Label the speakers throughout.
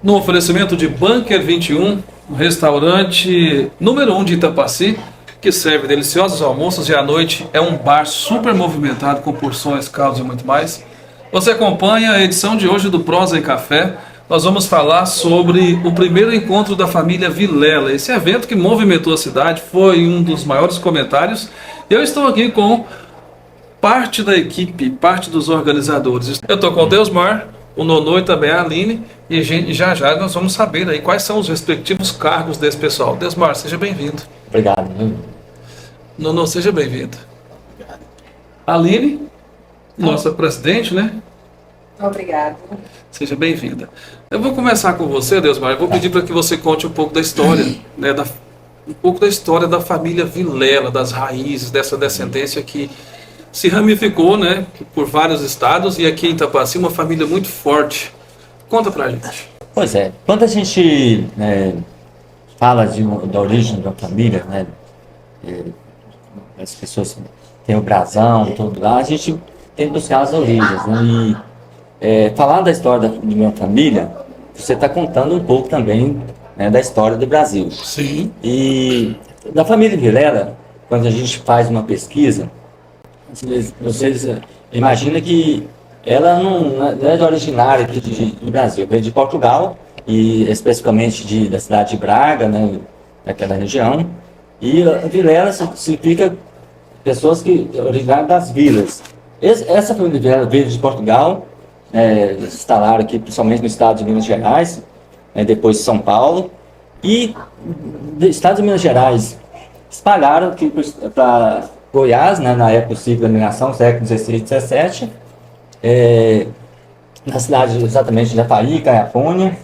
Speaker 1: No oferecimento de Bunker 21, um restaurante número 1 de Itapaci, que serve deliciosos almoços e à noite é um bar super movimentado com porções, caldos e muito mais. Você acompanha a edição de hoje do Prosa e Café. Nós vamos falar sobre o primeiro encontro da família Vilela. Esse evento que movimentou a cidade foi um dos maiores comentários. Eu estou aqui com parte da equipe, parte dos organizadores. Eu estou com o Deusmar, o Nonô e também a Aline, e já já nós vamos saber aí quais são os respectivos cargos desse pessoal. Deusmar, seja bem-vindo.
Speaker 2: Obrigado.
Speaker 1: Nonô, seja bem-vindo. Aline, nossa presidente, né?
Speaker 3: Obrigada.
Speaker 1: Seja bem-vinda. Eu vou começar com você, Deusmar. Eu vou pedir para que você conte um pouco da história, né, um pouco da história da família Vilela, das raízes dessa descendência que se ramificou, né, por vários estados, e aqui em Itapaci uma família muito forte. Conta pra gente.
Speaker 2: Pois é, quando a gente fala da origem de uma família, né, as pessoas têm o brasão, tudo lá, a gente tem que buscar as origens, né, e falar da história de uma família, você está contando um pouco também, né, da história do Brasil.
Speaker 1: Sim.
Speaker 2: E da família Vilela, quando a gente faz uma pesquisa, vocês imaginam que ela não é originária aqui do Brasil, veio de Portugal, e especificamente da cidade de Braga, né, daquela região. E a Vilela significa pessoas que originárias das vilas. Essa família Vilela veio de Portugal, se instalaram aqui principalmente no estado de Minas Gerais, depois de São Paulo, e do estado de Minas Gerais espalharam aqui para Goiás, né, na época do ciclo da migração, século XVI e XVII, na cidade exatamente de Japaí, Caiapônia.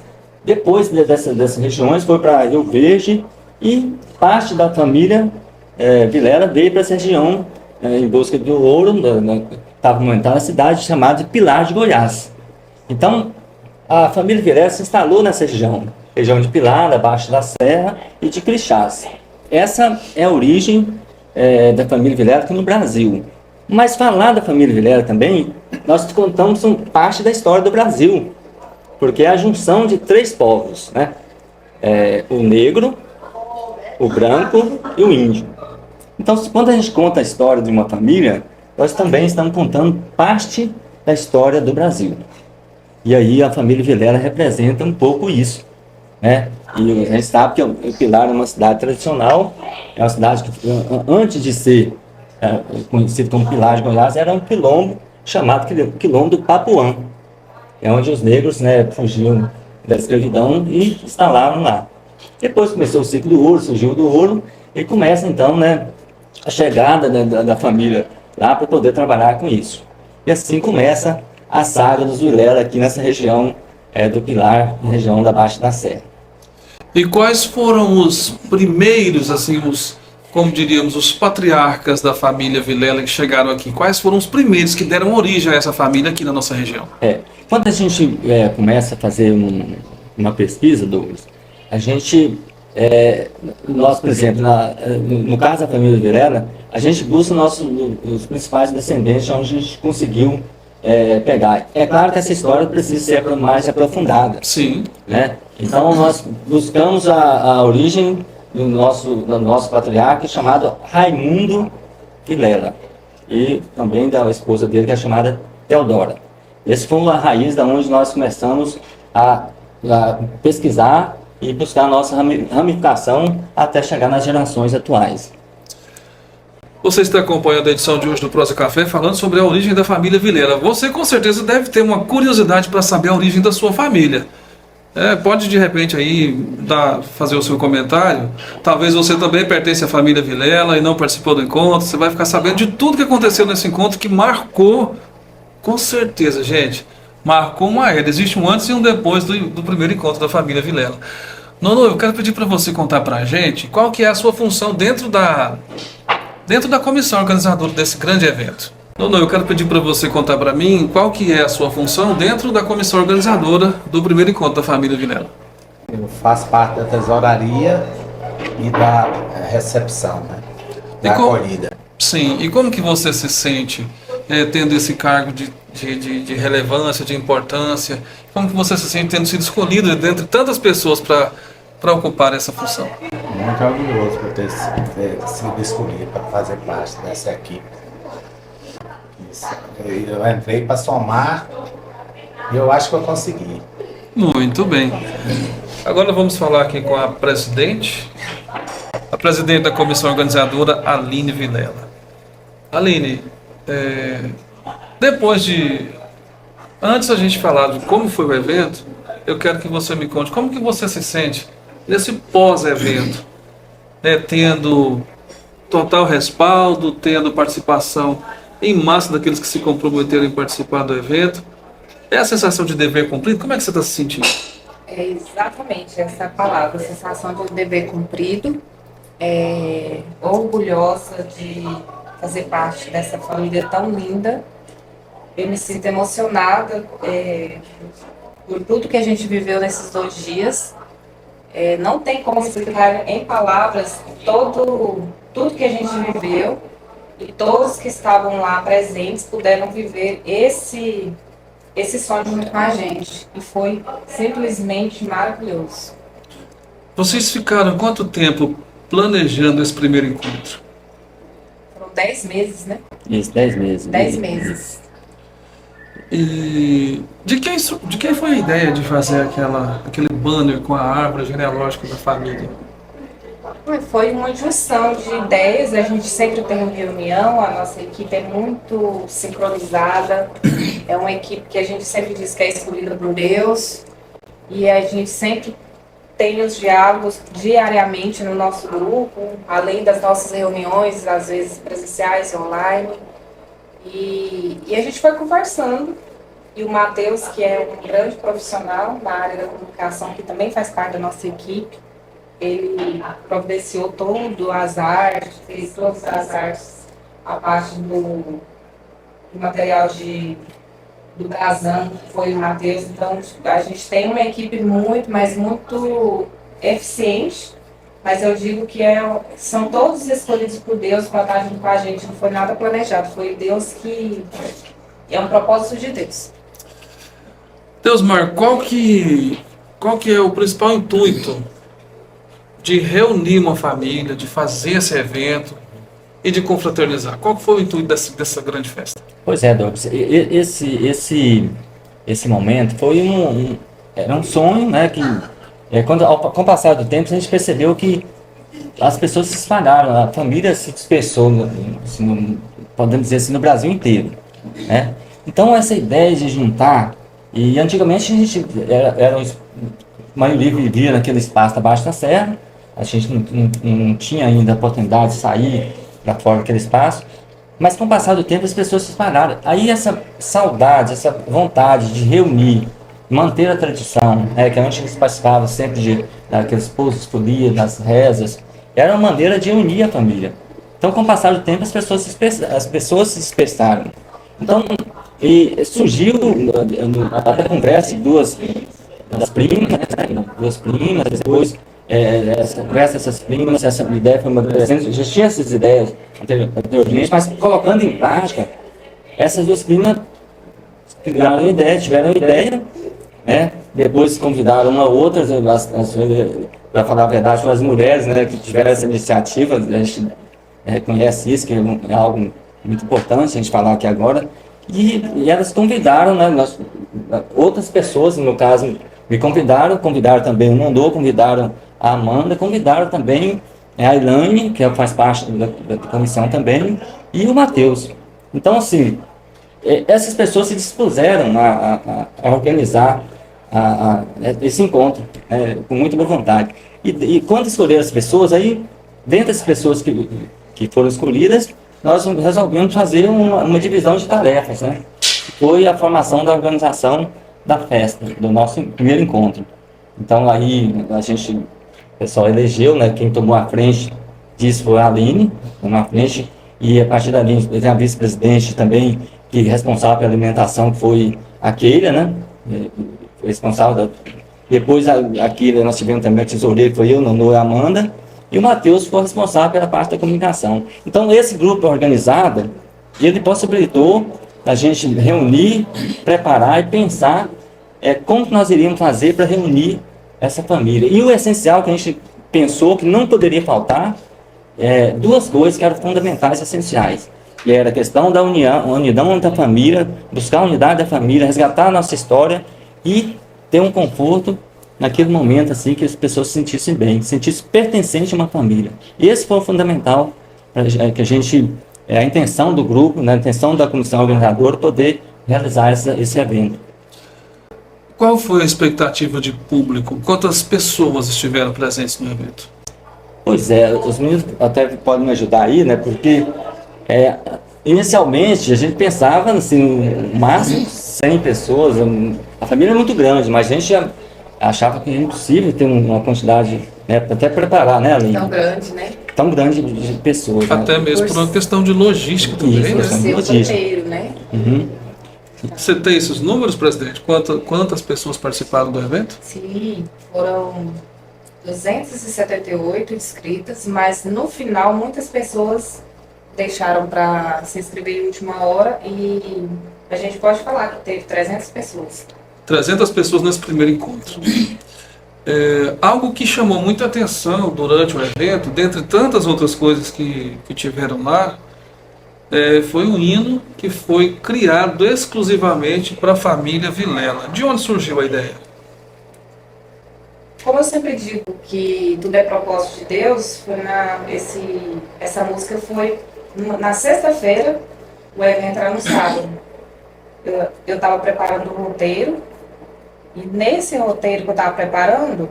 Speaker 2: Depois dessas regiões foi para Rio Verde, e parte da família Vilela veio para essa região em busca do ouro, estava montando na cidade chamada de Pilar de Goiás. Então, a família Vilela se instalou nessa região de Pilar, abaixo da Serra, e de Crixás. Essa é a origem da família Vilela aqui no Brasil. Mas falar da família Vilela também, nós contamos parte da história do Brasil, porque é a junção de três povos, né? O negro, o branco e o índio. Então, quando a gente conta a história de uma família, nós também estamos contando parte da história do Brasil. E aí a família Vilela representa um pouco isso, né? E a gente sabe que o Pilar é uma cidade tradicional, é uma cidade que antes de ser conhecido como Pilar de Goiás, era um quilombo chamado Quilombo do Papuã, é onde os negros, né, fugiam da escravidão e instalaram lá. Depois começou o ciclo do ouro, surgiu do ouro, e começa então, né, a chegada da família lá para poder trabalhar com isso. E assim começa a saga dos Vilela aqui nessa região do Pilar, região da Baixa da Serra.
Speaker 1: E quais foram os primeiros, assim, como diríamos, os patriarcas da família Vilela que chegaram aqui? Quais foram os primeiros que deram origem a essa família aqui na nossa região?
Speaker 2: Quando a gente começa a fazer uma pesquisa, Douglas, a gente, nós, por exemplo, no caso da família Vilela, a gente busca os principais descendentes onde a gente conseguiu pegar. É claro que essa história precisa ser mais aprofundada.
Speaker 1: Sim.
Speaker 2: Né? Então nós buscamos a origem do nosso patriarca, chamado Raimundo Vilela, e também da esposa dele, que é chamada Teodora. Essa foi a raiz da onde nós começamos a pesquisar e buscar a nossa ramificação até chegar nas gerações atuais.
Speaker 1: Você está acompanhando a edição de hoje do Prosa Café, falando sobre a origem da família Vilela. Você com certeza deve ter uma curiosidade para saber a origem da sua família. Pode de repente aí fazer o seu comentário. Talvez você também pertence à família Vilela e não participou do encontro. Você vai ficar sabendo de tudo que aconteceu nesse encontro, que marcou, com certeza, gente, marcou uma era. Existe um antes e um depois do primeiro encontro da família Vilela. Nono, eu quero pedir para você contar para a gente qual que é a sua função dentro da comissão organizadora desse grande evento. Nono, eu quero pedir para você contar para mim qual que é a sua função dentro da comissão organizadora do primeiro encontro da família Vilela.
Speaker 4: Eu faço parte da tesouraria e da recepção, né? Da acolhida.
Speaker 1: Sim, e como que você se sente tendo esse cargo de relevância, de importância? Como que você se sente tendo sido escolhido dentre tantas pessoas para ocupar essa função?
Speaker 4: Muito orgulhoso por ter sido escolhido para fazer parte dessa equipe. Eu entrei para somar e eu acho que eu consegui.
Speaker 1: Muito bem. Agora vamos falar aqui com a presidente da comissão organizadora, Aline Vilela. Aline, antes da gente falar de como foi o evento, eu quero que você me conte como que você se sente nesse pós-evento, né, tendo total respaldo, tendo participação em massa daqueles que se comprometeram em participar do evento. É a sensação de dever cumprido? Como é que você está se sentindo?
Speaker 3: É exatamente essa palavra, sensação de dever cumprido, orgulhosa de fazer parte dessa família tão linda. Eu me sinto emocionada por tudo que a gente viveu nesses 2 dias. Não tem como explicar em palavras tudo que a gente viveu, e todos que estavam lá presentes puderam viver esse sonho junto com a gente, e foi simplesmente maravilhoso.
Speaker 1: Vocês ficaram quanto tempo planejando esse primeiro encontro?
Speaker 3: Foram 10 meses, né?
Speaker 2: Isso, 10 meses.
Speaker 3: 10 meses.
Speaker 1: E de quem foi a ideia de fazer aquele banner com a árvore genealógica da família?
Speaker 3: Foi uma junção de ideias, a gente sempre tem uma reunião, a nossa equipe é muito sincronizada, é uma equipe que a gente sempre diz que é escolhida por Deus, e a gente sempre tem os diálogos diariamente no nosso grupo, além das nossas reuniões, às vezes presenciais, online, e a gente foi conversando, e o Matheus, que é um grande profissional na área da comunicação, que também faz parte da nossa equipe, ele providenciou todas as artes, a parte do material do Gazan, que foi o Matheus. Então, a gente tem uma equipe muito eficiente, mas eu digo que são todos escolhidos por Deus para estar junto com a gente, não foi nada planejado, foi Deus que é um propósito de Deus.
Speaker 1: Deusmar, qual que é o principal intuito de reunir uma família, de fazer esse evento e de confraternizar? Qual foi o intuito dessa grande festa?
Speaker 2: Pois é, Douglas, esse momento foi era um sonho, né, que com o passar do tempo a gente percebeu que as pessoas se espalharam, a família se dispersou, podemos dizer assim, no Brasil inteiro, né? Então essa ideia de juntar, e antigamente a gente a maioria vivia naquele espaço abaixo da serra, a gente não tinha ainda a oportunidade de sair para fora daquele espaço, mas com o passar do tempo as pessoas se espalharam. Aí essa saudade, essa vontade de reunir, manter a tradição, que antes eles participavam sempre daqueles pousos de folia, das rezas, era uma maneira de unir a família. Então com o passar do tempo as pessoas se dispersaram. Então surgiu até conversa de duas primas, depois essa conversa, essas primas, essa ideia foi amadurecendo, já tinha essas ideias anteriormente, mas colocando em prática, essas duas primas tiveram a ideia, né? Depois convidaram uma outra, para falar a verdade, foram as mulheres, né, que tiveram essa iniciativa, a gente reconhece isso, que é algo muito importante a gente falar aqui agora, e elas convidaram, né, outras pessoas, no caso, me convidaram também o Nandô, convidaram a Amanda, convidaram também a Elaine, que faz parte da comissão também, e o Matheus. Então, assim, essas pessoas se dispuseram a organizar esse encontro, com muita boa vontade. E quando escolheram as pessoas, aí, dentro das pessoas que foram escolhidas, nós resolvemos fazer uma divisão de tarefas, né? Foi a formação da organização da festa, do nosso primeiro encontro. Então aí o pessoal elegeu, né, quem tomou a frente disso foi a Aline, tomou a frente, e a partir dali tem a vice-presidente também, que é responsável pela alimentação, que foi a Keila, né, responsável depois a Keila, nós tivemos também a tesoureira, que foi eu, Nonô e a Amanda, e o Matheus foi responsável pela parte da comunicação. Então esse grupo organizado, E ele possibilitou a gente reunir, preparar e pensar como que nós iríamos fazer para reunir essa família. E o essencial que a gente pensou que não poderia faltar, duas coisas que eram fundamentais e essenciais. Que era a questão da unidão da família, buscar a unidade da família, resgatar a nossa história e ter um conforto naquele momento assim que as pessoas se sentissem bem, se sentissem pertencentes a uma família. E esse foi o fundamental que a gente, a intenção do grupo, né, a intenção da comissão organizadora poder realizar esse evento.
Speaker 1: Qual foi a expectativa de público? Quantas pessoas estiveram presentes no evento?
Speaker 2: Pois é, os meninos até podem me ajudar aí, né? Porque inicialmente a gente pensava assim, no máximo 100 pessoas. A família é muito grande, mas a gente achava que era impossível ter uma quantidade, né, até preparar, né, Aline?
Speaker 3: Tão grande, né?
Speaker 2: Tão grande de pessoas.
Speaker 1: Até
Speaker 2: né?
Speaker 1: mesmo por uma questão de logística também,
Speaker 2: Isso,
Speaker 1: né?
Speaker 2: questão.
Speaker 3: Seu
Speaker 2: Logística.
Speaker 3: roteiro, né?
Speaker 2: Uhum.
Speaker 1: Você tem esses números, presidente? Quantas pessoas participaram do evento?
Speaker 3: Sim, foram 278 inscritas, mas no final muitas pessoas deixaram para se inscrever em última hora e a gente pode falar que teve 300 pessoas.
Speaker 1: 300 pessoas nesse primeiro encontro. Algo que chamou muita atenção durante o evento, dentre tantas outras coisas que tiveram lá, foi um hino que foi criado exclusivamente para a família Vilela. De onde surgiu a ideia?
Speaker 3: Como eu sempre digo que tudo é propósito de Deus, essa música foi na sexta-feira, o evento era no sábado. Eu estava preparando um roteiro, e nesse roteiro que eu estava preparando,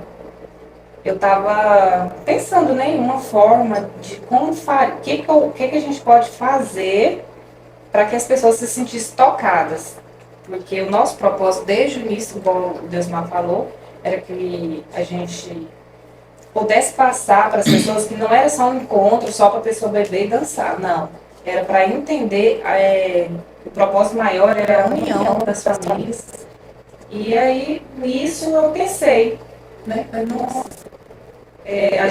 Speaker 3: eu estava pensando, né, em uma forma de como o que a gente pode fazer para que as pessoas se sentissem tocadas. Porque o nosso propósito desde o início, como o Deusmar falou, era que a gente pudesse passar para as pessoas que não era só um encontro, só para a pessoa beber e dançar, não. Era para entender, o propósito maior era a união das famílias. E aí, nisso eu pensei, né? A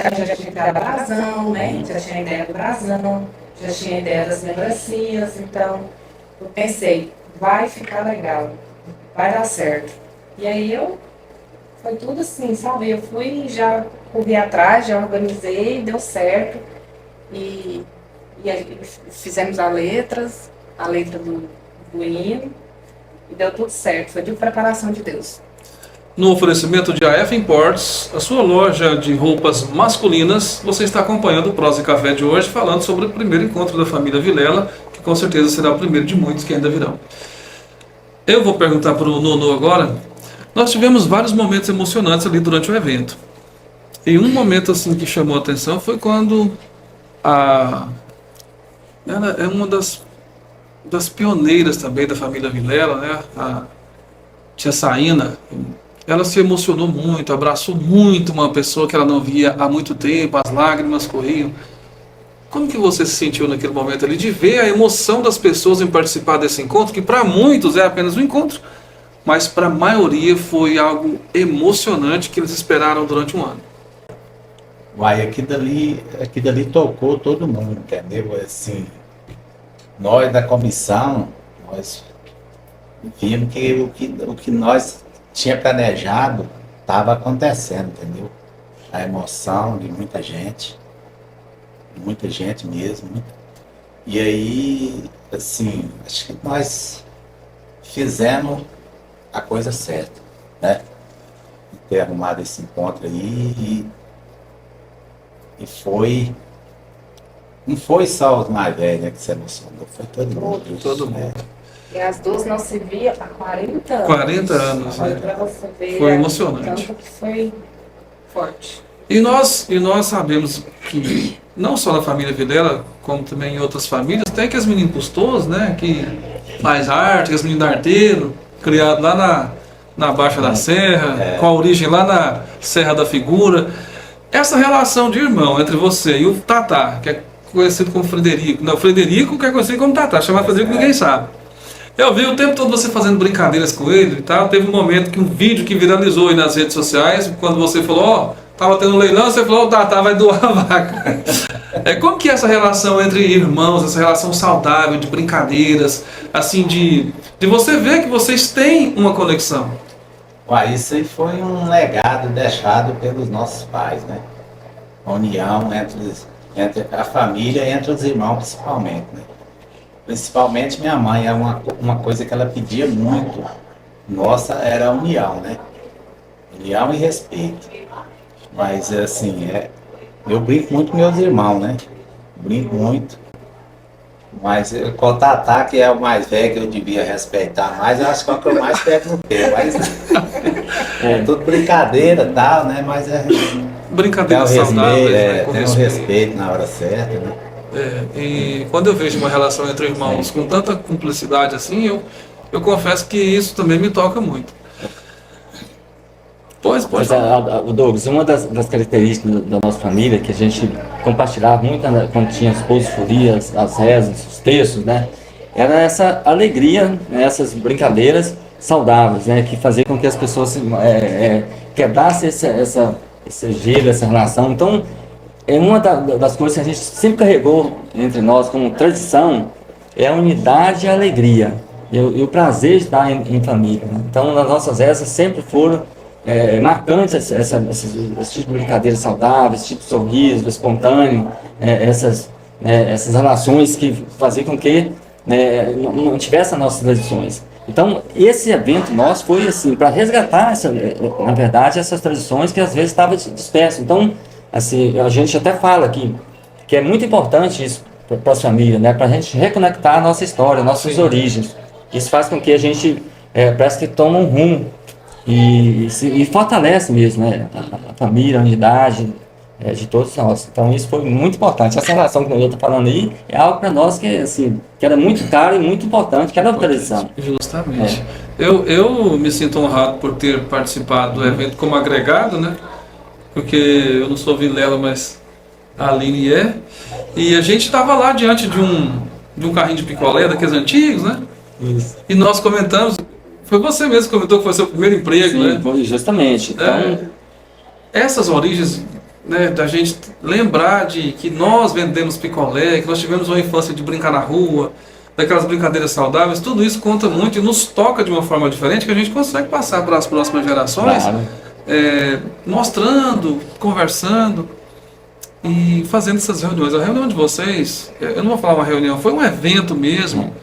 Speaker 3: gente já tinha ideia do brasão, né? Já tinha ideia do brasão, já tinha ideia das lembrancinhas, então eu pensei, vai ficar legal, vai dar certo. E aí foi tudo assim, sabe? Eu fui, já corri atrás, já organizei, deu certo. E aí fizemos a letra do hino, e deu tudo certo, foi de preparação de Deus.
Speaker 1: No oferecimento de AF Imports, a sua loja de roupas masculinas, você está acompanhando o Prosa e Café de hoje, falando sobre o primeiro encontro da família Vilela, que com certeza será o primeiro de muitos que ainda virão. Eu vou perguntar para o Nono agora. Nós tivemos vários momentos emocionantes ali durante o evento. E um momento assim que chamou a atenção foi quando ela é uma das pioneiras também da família Vilela, né? A tia Saína. Ela se emocionou muito, abraçou muito uma pessoa que ela não via há muito tempo, as lágrimas corriam. Como que você se sentiu naquele momento ali, de ver a emoção das pessoas em participar desse encontro, que para muitos é apenas um encontro, mas para a maioria foi algo emocionante que eles esperaram durante um ano?
Speaker 4: Uai, aqui dali tocou todo mundo, entendeu? Assim, nós da comissão, nós vimos que o que nós tinha planejado estava acontecendo, entendeu? A emoção de muita gente mesmo. E aí, assim, acho que nós fizemos a coisa certa, né? De ter arrumado esse encontro aí e foi. Não foi só os mais velhos que se emocionou, foi todo mundo.
Speaker 1: Todo mundo.
Speaker 4: Né?
Speaker 3: E as duas não se via há 40 anos.
Speaker 1: 40 anos,
Speaker 3: Olha,
Speaker 1: né?
Speaker 3: pra você ver,
Speaker 1: Foi emocionante.
Speaker 3: Tanto que foi forte.
Speaker 1: E nós sabemos que, não só na família Vilela, como também em outras famílias, tem aqueles meninos custosos, né? Que faz arte, aqueles meninos arteiros, criado lá na Baixa da Serra, com a origem lá na Serra da Figura. Essa relação de irmão entre você e o Tatá, que é conhecido como Frederico. Não, Frederico que é conhecido como Tatá, chamar Frederico ninguém sabe. Eu vi o tempo todo você fazendo brincadeiras com ele e tal. Teve um momento que um vídeo que viralizou aí nas redes sociais, quando você falou, tava tendo um leilão, você falou, o Tatá vai doar a vaca. Como que é essa relação entre irmãos, essa relação saudável, de brincadeiras, assim, de você ver que vocês têm uma conexão?
Speaker 4: Uai, isso aí foi um legado deixado pelos nossos pais, né? A união entre a família e entre os irmãos, principalmente, né? Principalmente minha mãe, é uma coisa que ela pedia muito, nossa, era a união, né? União e respeito. Mas, assim, eu brinco muito com meus irmãos, né? Brinco muito. Mas com o Tatá, que é o mais velho, que eu devia respeitar mais, eu acho que é o que eu mais pego no pé. Mas é tudo brincadeira e tal, né? Mas tem o
Speaker 1: Brincadeiras
Speaker 4: respeito,
Speaker 1: saudáveis, né? Com
Speaker 4: tem o respeito na hora certa, né?
Speaker 1: E quando eu vejo uma relação entre irmãos com tanta cumplicidade assim, eu confesso que isso também me toca muito. Pode
Speaker 2: Mas,
Speaker 1: falar.
Speaker 2: o Douglas, uma das características da nossa família, que a gente compartilhava muito, né, quando tinha as posforias, as rezas, os textos, né? Era essa alegria, né, essas brincadeiras saudáveis, né? Que fazia com que as pessoas quebrassem esse gelo, essa relação. Então, uma das coisas que a gente sempre carregou entre nós como tradição é a unidade e a alegria. E o prazer de estar em família, né? Então, nas nossas rezas sempre foram marcantes esse tipo de brincadeira saudável, esse tipo de sorriso espontâneo, essas relações que faziam com que não tivesse as nossas tradições. Então, esse evento nosso foi assim, para resgatar, na verdade, essas tradições que às vezes estavam dispersas. Então, assim, a gente até fala aqui que é muito importante isso para as famílias, né? Para a gente reconectar a nossa história, nossas origens. Isso faz com que a gente parece que toma um rumo e fortalece mesmo, né? A família, a unidade de todos nós. Então isso foi muito importante. Essa relação que eu estou falando aí é algo para nós que, assim, que era muito caro e muito importante, que era a tradição.
Speaker 1: Justamente. Eu me sinto honrado por ter participado do evento como agregado, né? Porque eu não sou Vilela, mas a Aline é. E a gente estava lá diante de um carrinho de picolé daqueles antigos, né?
Speaker 2: Isso.
Speaker 1: E nós comentamos, foi você mesmo que comentou que foi seu primeiro emprego,
Speaker 2: Sim,
Speaker 1: né?
Speaker 2: foi justamente. Então,
Speaker 1: Essas origens, né, da gente lembrar de que nós vendemos picolé, que nós tivemos uma infância de brincar na rua, daquelas brincadeiras saudáveis, tudo isso conta muito e nos toca de uma forma diferente que a gente consegue passar para as próximas gerações,
Speaker 2: claro.
Speaker 1: mostrando, conversando e fazendo essas reuniões. A reunião de vocês, eu não vou falar uma reunião, foi um evento mesmo.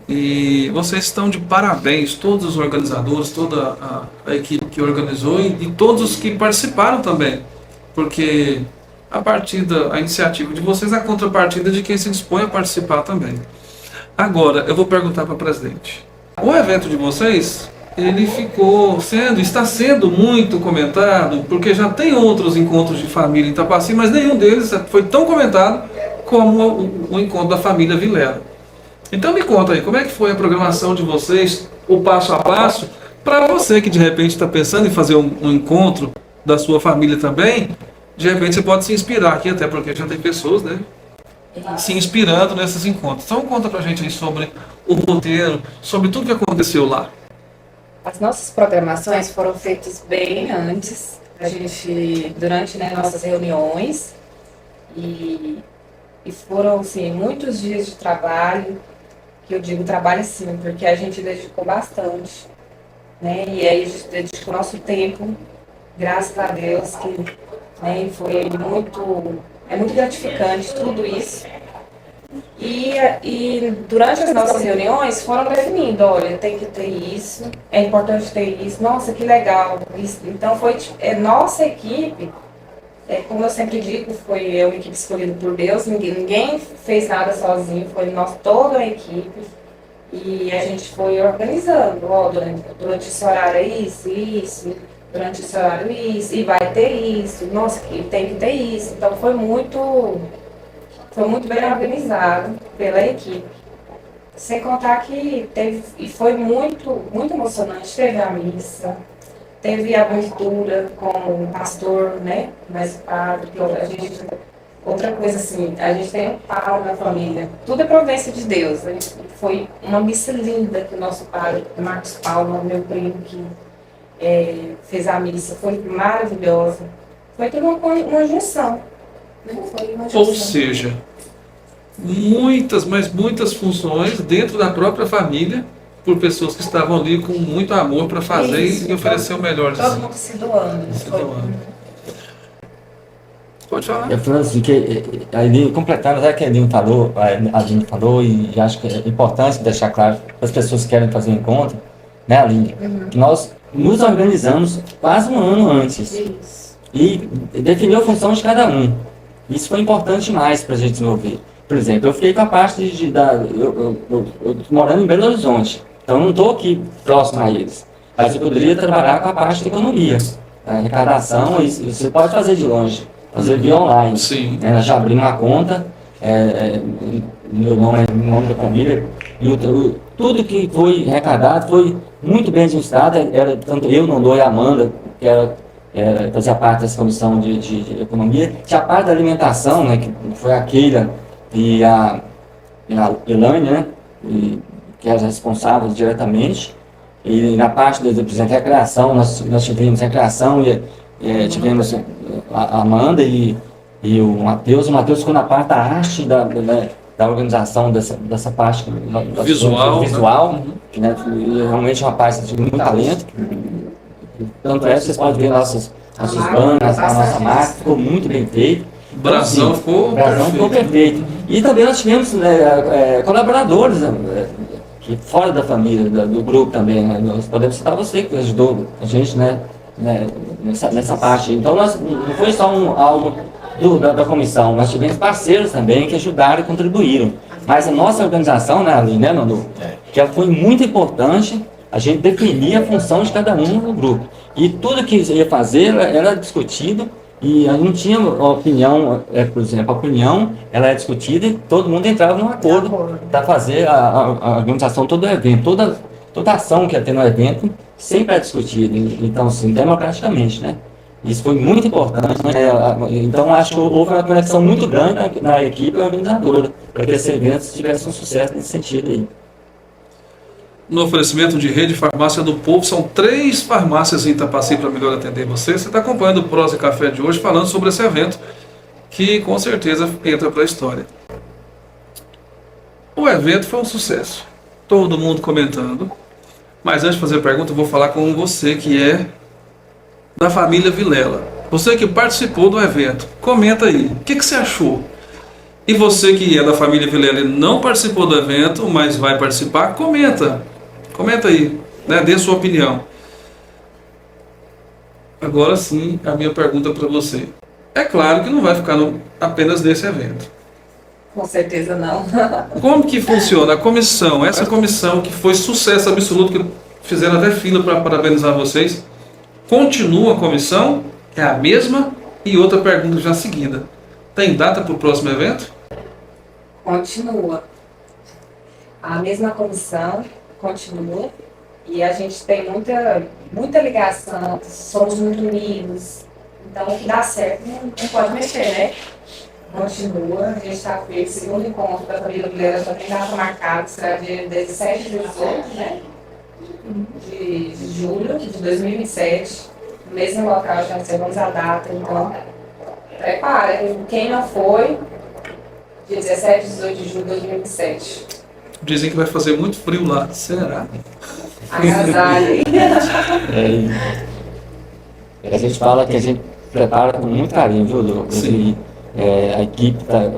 Speaker 1: E vocês estão de parabéns, todos os organizadores, toda a equipe que organizou e todos os que participaram também. Porque a iniciativa de vocês é a contrapartida de quem se dispõe a participar também. Agora, eu vou perguntar para o presidente. O evento de vocês, ele está sendo muito comentado, porque já tem outros encontros de família em Tapaci, mas nenhum deles foi tão comentado como o encontro da família Vilela. Então me conta aí, como é que foi a programação de vocês, o passo a passo, para você que de repente está pensando em fazer um encontro da sua família também, de repente você pode se inspirar aqui, até porque já tem pessoas, né, se inspirando nesses encontros. Então conta pra gente aí sobre o roteiro, sobre tudo que aconteceu lá.
Speaker 3: As nossas programações foram feitas bem antes, durante, né, nossas reuniões, e foram, assim, muitos dias de trabalho, que eu digo trabalho sim, porque a gente dedicou bastante, né, e aí a gente dedicou nosso tempo, graças a Deus, que, né, é muito gratificante tudo isso. E durante as nossas reuniões foram definindo, olha, tem que ter isso, é importante ter isso, nossa, que legal. Então foi nossa equipe, como eu sempre digo, foi uma equipe escolhida por Deus, ninguém fez nada sozinho, foi toda a equipe. E a gente foi organizando, ó, durante esse horário é isso, durante esse horário isso, e vai ter isso, nossa, tem que ter isso. Então foi muito bem organizado pela equipe. Sem contar que foi muito, muito emocionante, teve a missa, teve a abertura com o pastor, né, mais o padre, outra coisa assim, a gente tem um pau na família, tudo é providência de Deus. Foi uma missa linda que o nosso padre, Marcos Paulo, meu primo, que fez a missa, foi maravilhosa. Foi toda uma junção, Foi uma
Speaker 1: Ou
Speaker 3: junção.
Speaker 1: seja, muitas, mas muitas funções dentro da própria família, por pessoas que estavam ali com muito amor para fazer
Speaker 3: Isso,
Speaker 1: e oferecer o melhor de
Speaker 3: Todo
Speaker 1: si.
Speaker 3: mundo se doando.
Speaker 1: Se
Speaker 3: Foi.
Speaker 1: doando. Pode falar.
Speaker 2: Eu falando assim, ali, completando até que a Aline falou, e acho que é importante deixar claro para as pessoas que querem fazer um encontro, né, Aline? Que nós nos organizamos quase um ano antes
Speaker 3: Isso.
Speaker 2: e definiu a função de cada um. Isso foi importante demais para a gente desenvolver. Por exemplo, eu fiquei com a parte eu tô morando em Belo Horizonte, então eu não estou aqui próximo a eles, mas eu poderia trabalhar com a parte de economia, a arrecadação, e você pode fazer de longe, fazer via online.
Speaker 1: Sim.
Speaker 2: Nós já abrimos uma conta, meu nome é o nome da família, e tudo que foi arrecadado foi muito bem administrado, era tanto eu, Nondô e a Amanda, que fazia parte dessa comissão de economia. Tinha a parte da alimentação, né, que foi a Keila e a Elaine, né, que eram responsáveis diretamente. E na parte por exemplo, recreação, nós tivemos recreação e tivemos a Amanda e o Matheus. O Matheus ficou na parte da arte, da organização dessa parte
Speaker 1: Visual.
Speaker 2: né, e realmente é uma parte de muito talento. Tanto é que vocês podem ver nossos banners, a nossa marca, ficou muito bem feito.
Speaker 1: O brasão ficou perfeito.
Speaker 2: Perfeito. E também nós tivemos colaboradores que fora da família, do grupo também, né? Nós podemos citar você que ajudou a gente, né, nessa parte. Então não foi só algo da comissão, nós tivemos parceiros também que ajudaram e contribuíram. Mas a nossa organização, né, Aline, né, Nonô? Que ela foi muito importante. A gente definia a função de cada um no grupo. E tudo que ia fazer era discutido e não tinha opinião, por exemplo, a opinião ela é discutida e todo mundo entrava num acordo para fazer a organização de todo o evento. Toda ação que ia ter no evento sempre é discutida, então assim, democraticamente, né? Isso foi muito importante, né? Então acho que houve uma conexão muito grande na equipe organizadora para que esse evento tivesse um sucesso nesse sentido aí.
Speaker 1: No oferecimento de Rede Farmácia do Povo, são 3 farmácias em Itapaci para melhor atender você. Você está acompanhando o Prosa e Café de hoje, falando sobre esse evento, que com certeza entra para a história. O evento foi um sucesso, todo mundo comentando. Mas antes de fazer a pergunta, eu vou falar com você que é da família Vilela. Você que participou do evento, comenta aí, o que você achou? E você que é da família Vilela e não participou do evento, mas vai participar, comenta aí, né? Dê sua opinião. Agora sim, a minha pergunta para você. É claro que não vai ficar apenas nesse evento.
Speaker 3: Com certeza não.
Speaker 1: Como que funciona a comissão? Essa comissão que foi sucesso absoluto, que fizeram até fila para parabenizar vocês. Continua a comissão? É a mesma? E outra pergunta já seguida. Tem data para o próximo evento?
Speaker 3: Continua. A mesma comissão continua. E a gente tem muita ligação, somos muito unidos. Então, o que dá certo não pode mexer, né? Continua. A gente está com o segundo encontro da família Vilela, já tem data marcada, será dia 17 e 18, né? De julho de 2027. No mesmo local, já recebemos a data, então prepara. Quem não foi, dia 17 e 18 de julho de 2027.
Speaker 1: Dizem que vai fazer muito frio lá. Será?
Speaker 3: Agasalho.
Speaker 2: A gente fala que a gente prepara com muito carinho, viu, Lu?
Speaker 1: Sim.
Speaker 2: A equipe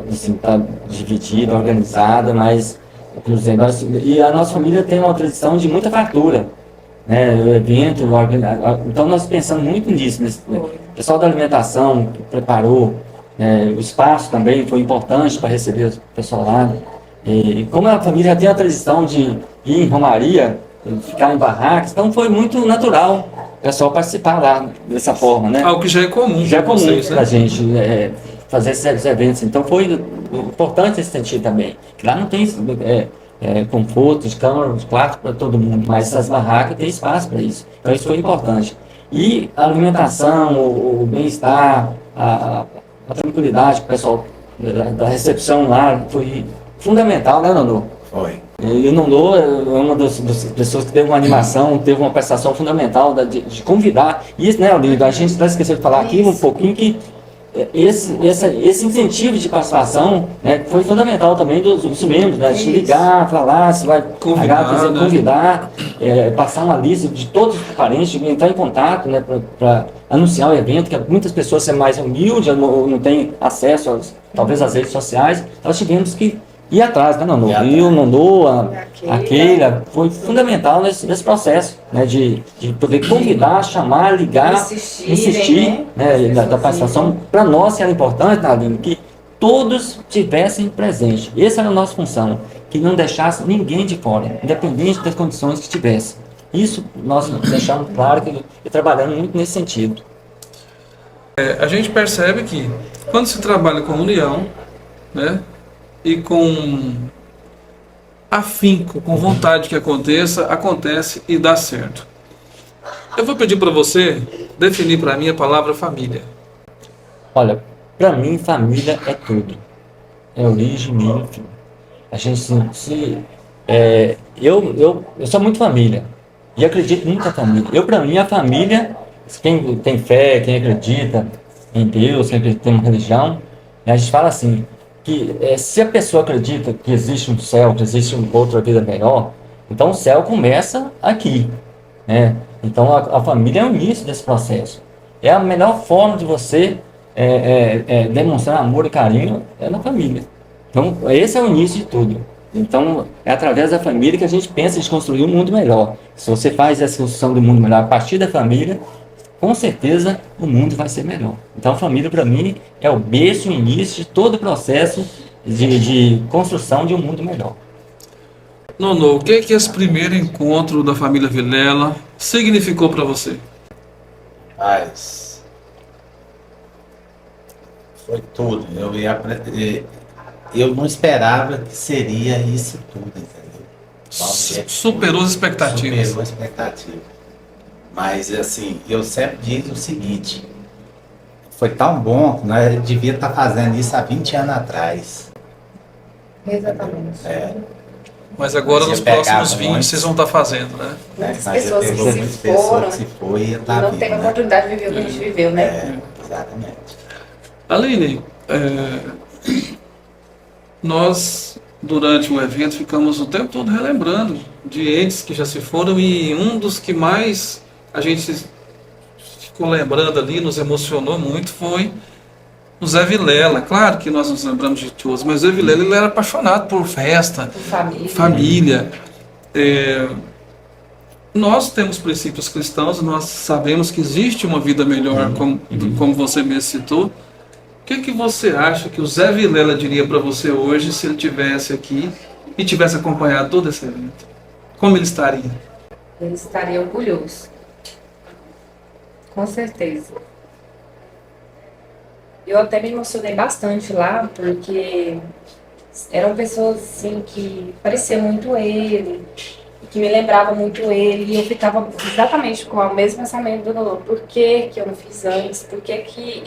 Speaker 2: está dividida, organizada, mas por exemplo, e a nossa família tem uma tradição de muita fartura, né? O evento, então nós pensamos muito nisso, o pessoal da alimentação que preparou, o espaço também foi importante para receber o pessoal lá. E como a família tem a tradição de ir em romaria, ficar em barracas, então foi muito natural o pessoal participar lá dessa forma, né?
Speaker 1: Algo que já é comum.
Speaker 2: Já é comum
Speaker 1: vocês,
Speaker 2: para a gente fazer esses eventos, então foi importante nesse sentido também. Lá não tem conforto, de cama, de quarto para todo mundo, mas essas barracas tem espaço para isso, então isso foi importante. E a alimentação, o bem-estar, a tranquilidade que o pessoal da recepção lá foi fundamental, né, Nonô?
Speaker 4: Foi.
Speaker 2: E o Nonô é uma das pessoas que teve uma animação, teve uma prestação fundamental de convidar. Isso, né, Olinda? A gente está esquecendo de falar aqui um pouquinho que esse incentivo de participação, né, foi fundamental também dos membros, né, de ligar, falar, se vai convidar, passar uma lista de todos os parentes, entrar em contato, né, para anunciar o evento, que muitas pessoas são mais humildes, não têm acesso, talvez, às redes sociais. Nós tivemos que ir atrás, né, Nonô? Eu, Nonô, a Keila, foi fundamental nesse processo, né, de poder convidar, chamar, ligar, insistir, né, da participação. Para nós era importante, Naline, que todos tivessem presente. Essa era a nossa função, que não deixasse ninguém de fora, independente das condições que tivesse. Isso nós deixamos claro que trabalhando muito nesse sentido.
Speaker 1: A gente percebe que quando se trabalha com união, né, e com afinco, com vontade que aconteça, acontece e dá certo. Eu vou pedir para você definir para mim a palavra família.
Speaker 2: Olha, para mim família é tudo. É origem, meio, fim. A gente eu sou muito família e acredito muito na família. Para mim a família, quem tem fé, quem acredita em Deus, quem acredita em uma religião, a gente fala assim, que se a pessoa acredita que existe um céu, que existe uma outra vida melhor, então o céu começa aqui, né? Então a família é o início desse processo. É a melhor forma de você demonstrar amor e carinho na família. Então esse é o início de tudo. Então é através da família que a gente pensa em construir um mundo melhor. Se você faz essa construção do mundo melhor a partir da família, com certeza o mundo vai ser melhor. Então a família para mim é o berço, o início de todo o processo de construção de um mundo melhor.
Speaker 1: Nonô, o que esse primeiro encontro da família Vilela significou para você?
Speaker 4: Mas foi tudo. Eu não esperava que seria isso tudo, entendeu?
Speaker 1: Superou as expectativas.
Speaker 4: Superou a expectativa. Mas, assim, eu sempre digo o seguinte, foi tão bom que nós devia estar fazendo isso há 20 anos atrás.
Speaker 3: Exatamente.
Speaker 1: Mas agora, nos próximos 20, vocês vão estar fazendo, né?
Speaker 3: Muitas pessoas que se foram, não teve a oportunidade de viver o que a gente viveu, né?
Speaker 4: Exatamente.
Speaker 1: Aline, nós, durante o evento, ficamos o tempo todo relembrando de entes que já se foram, e um dos que mais a gente ficou lembrando ali, nos emocionou muito, foi o Zé Vilela. Claro que nós nos lembramos de todos, mas o Zé Vilela, ele era apaixonado por festa,
Speaker 3: por
Speaker 1: família. Nós temos princípios cristãos, nós sabemos que existe uma vida melhor, como você mesmo citou. O que você acha que o Zé Vilela diria para você hoje, se ele estivesse aqui e tivesse acompanhado todo esse evento? Como ele estaria?
Speaker 3: Ele estaria orgulhoso. Com certeza. Eu até me emocionei bastante lá, porque eram pessoas assim que pareciam muito ele, que me lembravam muito ele, e eu ficava exatamente com o mesmo pensamento do Nonô. Por que eu não fiz antes? Por que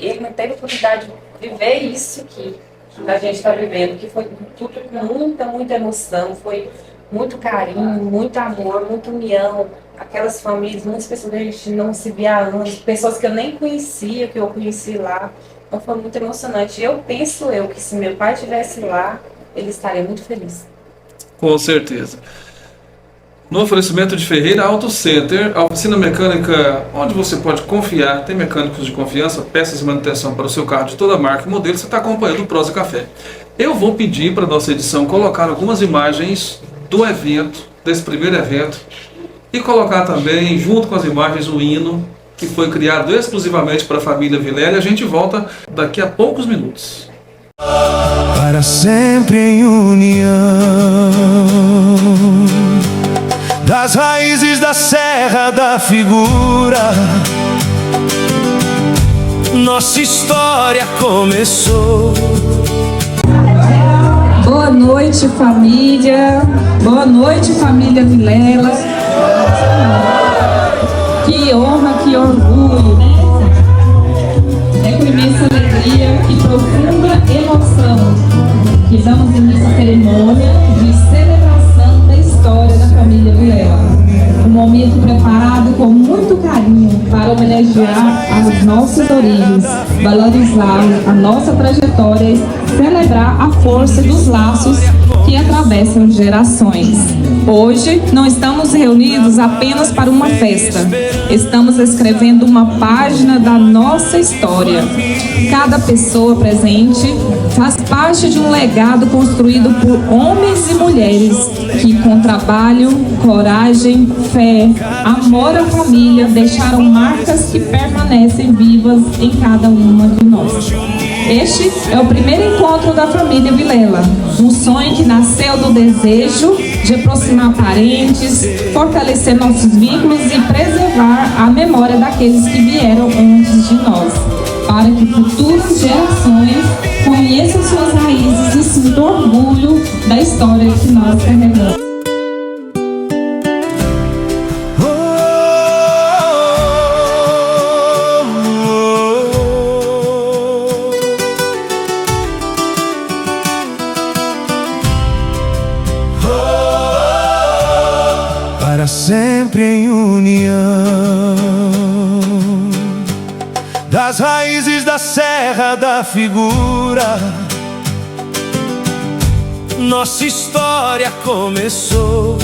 Speaker 3: ele não teve a oportunidade de viver isso que a gente está vivendo? Que foi tudo com muita emoção, foi muito carinho, muito amor, muita união. Aquelas famílias, muitas pessoas que a gente não se via há anos, pessoas que eu nem conhecia, que eu conheci lá. Então foi muito emocionante. Eu penso que se meu pai estivesse lá, ele estaria muito feliz.
Speaker 1: Com certeza. No oferecimento de Ferreira Auto Center, a oficina mecânica onde você pode confiar, tem mecânicos de confiança, peças de manutenção para o seu carro de toda marca e modelo, você está acompanhando o Prosa Café. Eu vou pedir para a nossa edição colocar algumas imagens do evento, desse primeiro evento, e colocar também, junto com as imagens, o hino que foi criado exclusivamente para a família Vilela. A gente volta daqui a poucos minutos.
Speaker 5: Para sempre em união, das raízes da serra da figura, nossa história começou.
Speaker 6: Boa noite, família. Boa noite, família Vilela. Que honra, que orgulho. É com imensa alegria e profunda emoção que damos início à cerimônia de celebração da história da família Vilela. Um momento preparado com muito carinho para homenagear a as nossas origens, valorizar a nossa trajetória e celebrar a força dos laços que atravessam gerações. Hoje, não estamos reunidos apenas para uma festa. Estamos escrevendo uma página da nossa história. Cada pessoa presente faz parte de um legado construído por homens e mulheres que, com trabalho, coragem, fé, amor à família, deixaram marcas que permanecem vivas em cada uma de nós. Este é o primeiro encontro da família Vilela, um sonho que nasceu do desejo de aproximar parentes, fortalecer nossos vínculos e preservar a memória daqueles que vieram antes de nós, para que futuras gerações conheçam suas raízes e sintam orgulho da história que nós carregamos.
Speaker 5: Para sempre em união, das raízes da serra da figura, nossa história começou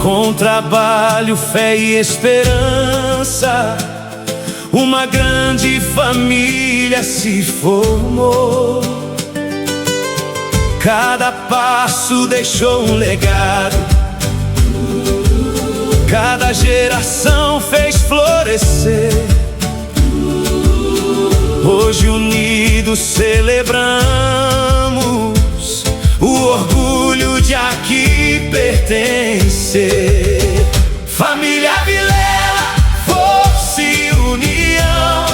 Speaker 5: com trabalho, fé e esperança. Uma grande família se formou. Cada passo deixou um legado, cada geração fez florescer. Hoje unidos celebramos o orgulho de aqui pertencer. Família Vilela, força e união.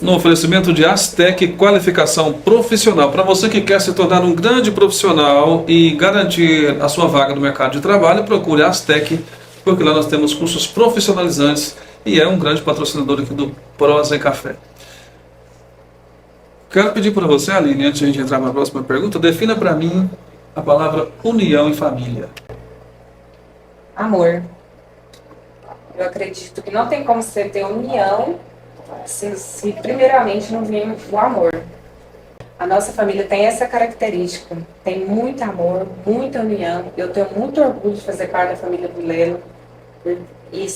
Speaker 1: No oferecimento de Astec Qualificação Profissional. Para você que quer se tornar um grande profissional e garantir a sua vaga no mercado de trabalho, procure a Astec, porque lá nós temos cursos profissionalizantes e é um grande patrocinador aqui do Prosa e Café. Quero pedir para você, Aline, antes de a gente entrar na próxima pergunta, defina para mim a palavra união e família.
Speaker 3: Amor. Eu acredito que não tem como você ter união se primeiramente não vir o amor. A nossa família tem essa característica, tem muito amor, muita união. Eu tenho muito orgulho de fazer parte da família Vilela. E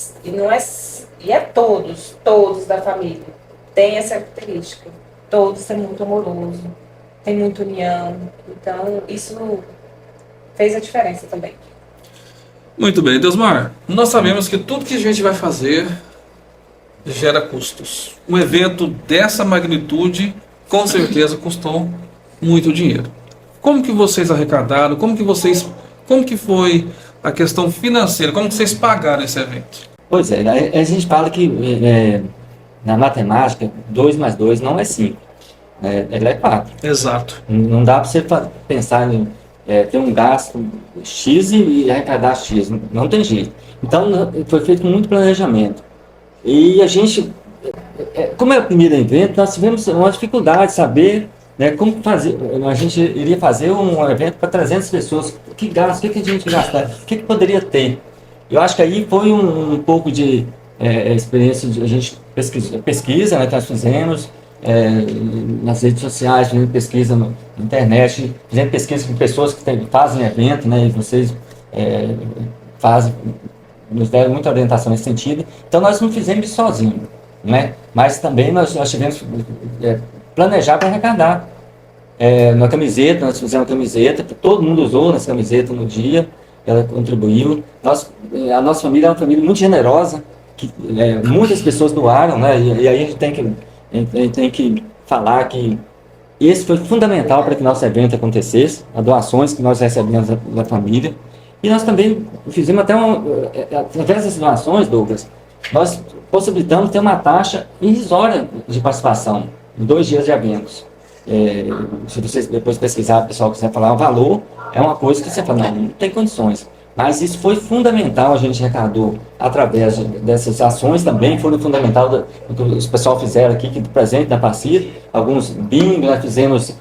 Speaker 3: é todos da família têm essa característica. Todos são muito amorosos, tem muita união. Então isso fez a diferença também.
Speaker 1: Muito bem, Deusmar. Nós sabemos que tudo que a gente vai fazer gera custos. Um evento dessa magnitude, com certeza, custou muito dinheiro. Como que vocês arrecadaram? Como que foi a questão financeira? Como que vocês pagaram esse evento?
Speaker 2: Pois é, a gente fala que na matemática, 2 mais 2 não é 5, ela é 4.
Speaker 1: Exato.
Speaker 2: Não dá para você pensar em ter um gasto X e arrecadar X, não tem jeito. Então foi feito com muito planejamento. E a gente, como é o primeiro evento, nós tivemos uma dificuldade de saber, né, como fazer. A gente iria fazer um evento para 300 pessoas. Que gasto, o que a gente gastar? O que poderia ter? Eu acho que aí foi um pouco de experiência, a gente pesquisa, né, que nós fizemos nas redes sociais, fizemos pesquisa na internet, fizemos pesquisa com pessoas que fazem evento, né, e vocês nos deram muita orientação nesse sentido. Então nós não fizemos isso sozinhos, né? Mas também nós tivemos planejar para arrecadar. Na camiseta, nós fizemos uma camiseta, todo mundo usou nessa camiseta no dia, ela contribuiu. A nossa família é uma família muito generosa, que muitas pessoas doaram, né? E aí a gente tem que falar que esse foi fundamental para que nosso evento acontecesse, as doações que nós recebemos da família. E nós também fizemos até através dessas doações, Douglas, nós possibilitamos ter uma taxa irrisória de participação em 2 dias de eventos. Se vocês depois pesquisar, o pessoal quiser falar o valor, é uma coisa que você fala, não tem condições. Mas isso foi fundamental, a gente arrecadou através dessas ações também, foram fundamental o que os pessoal fizeram aqui, que presente da parceria, alguns bingo, nós fizemos,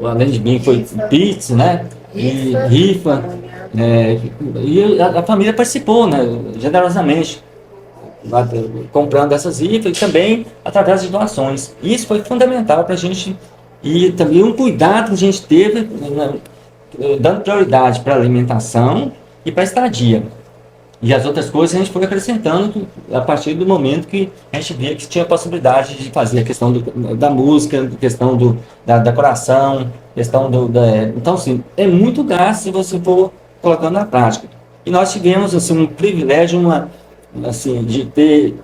Speaker 2: além de bingo, foi pizza, né? E rifa, E a família participou, né, generosamente, comprando essas rifas e também através de doações. Isso foi fundamental para a gente, e também um cuidado que a gente teve, né, dando prioridade para a alimentação e para a estadia. E as outras coisas a gente foi acrescentando a partir do momento que a gente via que tinha a possibilidade de fazer a questão da música, a questão da decoração, questão então, assim, é muito gasto se você for colocando na prática. E nós tivemos, assim, um privilégio, assim, de ter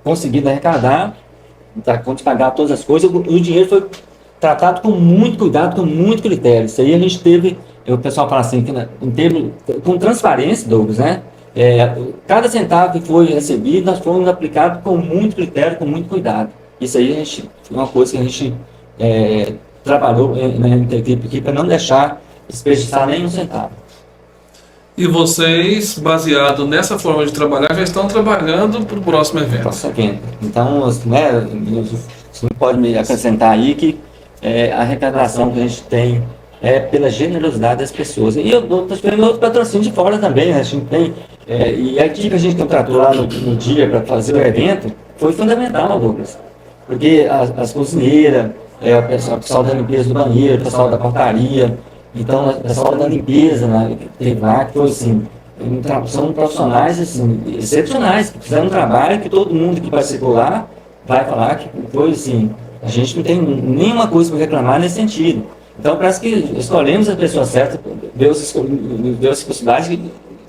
Speaker 2: conseguido arrecadar, dar conta de pagar todas as coisas. O dinheiro foi tratado com muito cuidado, com muito critério. Isso aí a gente teve, o pessoal fala assim, que em termos, com transparência, Douglas, né? Cada centavo que foi recebido, nós fomos aplicados com muito critério, com muito cuidado. Isso aí foi uma coisa que a gente trabalhou na equipe para não deixar desperdiçar nem um centavo.
Speaker 1: E vocês, baseado nessa forma de trabalhar, já estão trabalhando para o próximo evento.
Speaker 2: Próximo evento. Então, né, você pode me acrescentar aí que a arrecadação que a gente tem é pela generosidade das pessoas. E eu estou esperando outro patrocínio de fora também, né? A gente tem, e a equipe que a gente contratou lá no dia para fazer o evento foi fundamental, Douglas. Porque as cozinheiras, o pessoal da limpeza do banheiro, o pessoal da portaria, então o pessoal da limpeza, né, que teve lá, que foi assim, são profissionais assim, excepcionais, que fizeram um trabalho que todo mundo que participou lá vai falar que foi assim, a gente não tem nenhuma coisa para reclamar nesse sentido. Então parece que escolhemos a pessoa certa, Deus as possibilidades de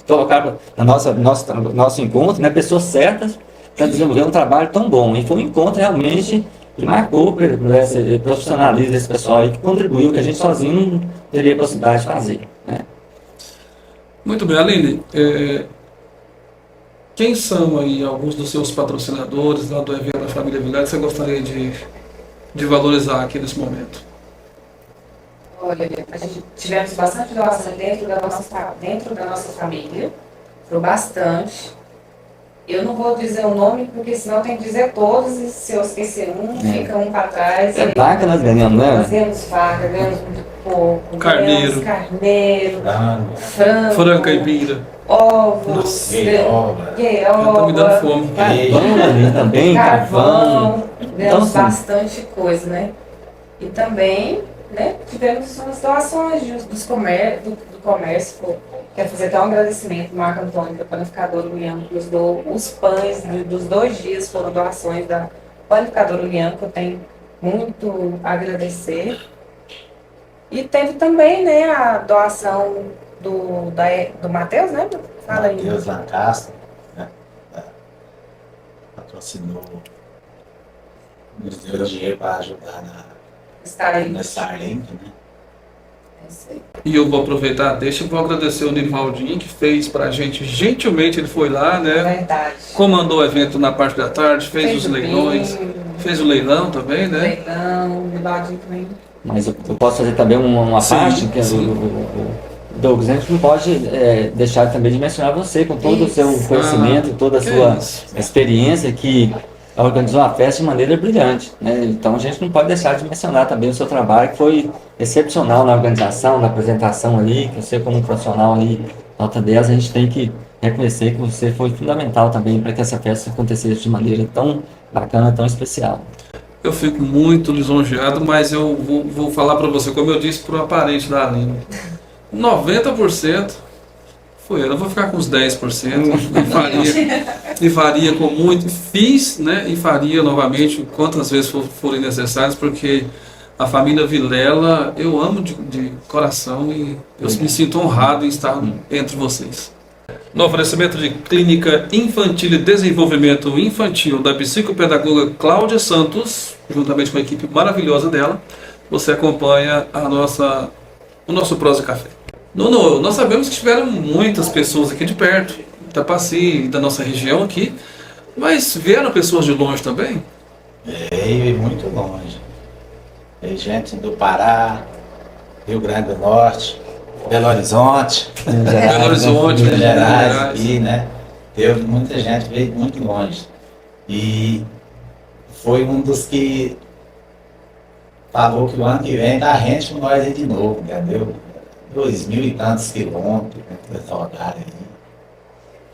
Speaker 2: colocar no nosso encontro, né, pessoas certas para desenvolver um trabalho tão bom. E foi um encontro realmente que marcou por esse profissionalismo desse pessoal aí, que contribuiu, que a gente sozinho não teria possibilidade de fazer, né?
Speaker 1: Muito bem, Aline, quem são aí alguns dos seus patrocinadores lá do evento da Família Vilela que você gostaria de valorizar aqui nesse momento?
Speaker 3: Olha, a gente tivemos bastante doação dentro da nossa família, foi bastante. Eu não vou dizer o nome, porque senão tem que dizer todos, e se eu esquecer um, fica um para trás.
Speaker 2: Vaca nós ganhamos, né?
Speaker 3: Nós ganhamos vaca, ganhamos muito pouco,
Speaker 1: Carneiro.
Speaker 3: carneiro,
Speaker 4: Frango,
Speaker 3: frango,
Speaker 1: Caipira.
Speaker 3: ovos,
Speaker 1: Tá me dando fome.
Speaker 2: Carvão ali também, carvão.
Speaker 3: ganhamos
Speaker 2: Então, assim,
Speaker 3: bastante coisa, né? E também, né, tivemos umas doações do comércio. Quero fazer até um agradecimento ao Marco Antônio, da Panificadora Uliano, que nos deu os pães dos 2 dias, foram doações da Panificadora Uliano, que eu tenho muito a agradecer. E teve também, né, a doação do Matheus, né? Fala aí.
Speaker 4: Matheus Lancaster, né? Patrocinou, nos deu dinheiro para ajudar na Starlink, né?
Speaker 3: É isso aí.
Speaker 1: E eu vou aproveitar, deixa eu vou agradecer o Nivaldinho, que fez pra gente, gentilmente ele foi lá, né?
Speaker 3: Verdade.
Speaker 1: Comandou o evento na parte da tarde, fez os
Speaker 3: o
Speaker 1: leilões,
Speaker 3: bingo,
Speaker 1: fez o leilão também, né?
Speaker 3: leilão, o Nibaldinho também.
Speaker 2: mas eu posso fazer também uma
Speaker 1: Sim,
Speaker 2: parte, que é
Speaker 1: sim.
Speaker 2: Douglas, a gente não pode deixar também de mencionar você, com todo o seu
Speaker 3: Isso.
Speaker 2: conhecimento, toda a
Speaker 1: que
Speaker 2: sua
Speaker 1: isso.
Speaker 2: experiência, que organizou a festa de maneira brilhante, né? Então a gente não pode deixar de mencionar também o seu trabalho, que foi excepcional na organização, na apresentação ali, que você como um profissional ali, nota 10, a gente tem que reconhecer que você foi fundamental também para que essa festa acontecesse de maneira tão bacana, tão especial.
Speaker 1: Eu fico muito lisonjeado, mas eu vou falar para você, como eu disse para o parente da Aline, 90% foi ela. Eu vou ficar com os 10%, e faria com muito, fiz, né, e faria novamente quantas vezes forem necessárias, porque a família Vilela eu amo de coração e eu me sinto honrado em estar entre vocês. No oferecimento de Clínica Infantil e Desenvolvimento Infantil da psicopedagoga Cláudia Santos, juntamente com a equipe maravilhosa dela, você acompanha o nosso Prosa Café. Nós sabemos que tiveram muitas pessoas aqui de perto, Itapaci, da nossa região aqui, mas vieram pessoas de longe também?
Speaker 4: E muito longe. Tem gente do Pará, Rio Grande do Norte, Belo Horizonte,
Speaker 1: Belo Horizonte,
Speaker 4: Minas
Speaker 1: Minas
Speaker 4: Gerais,
Speaker 1: Gerais.
Speaker 4: aqui, né? Teve muita gente, veio muito longe. E foi um dos que falou que o ano que vem dá rente com nós aí de novo, entendeu? 2.000 e tantos quilômetros que eles rodaram aí.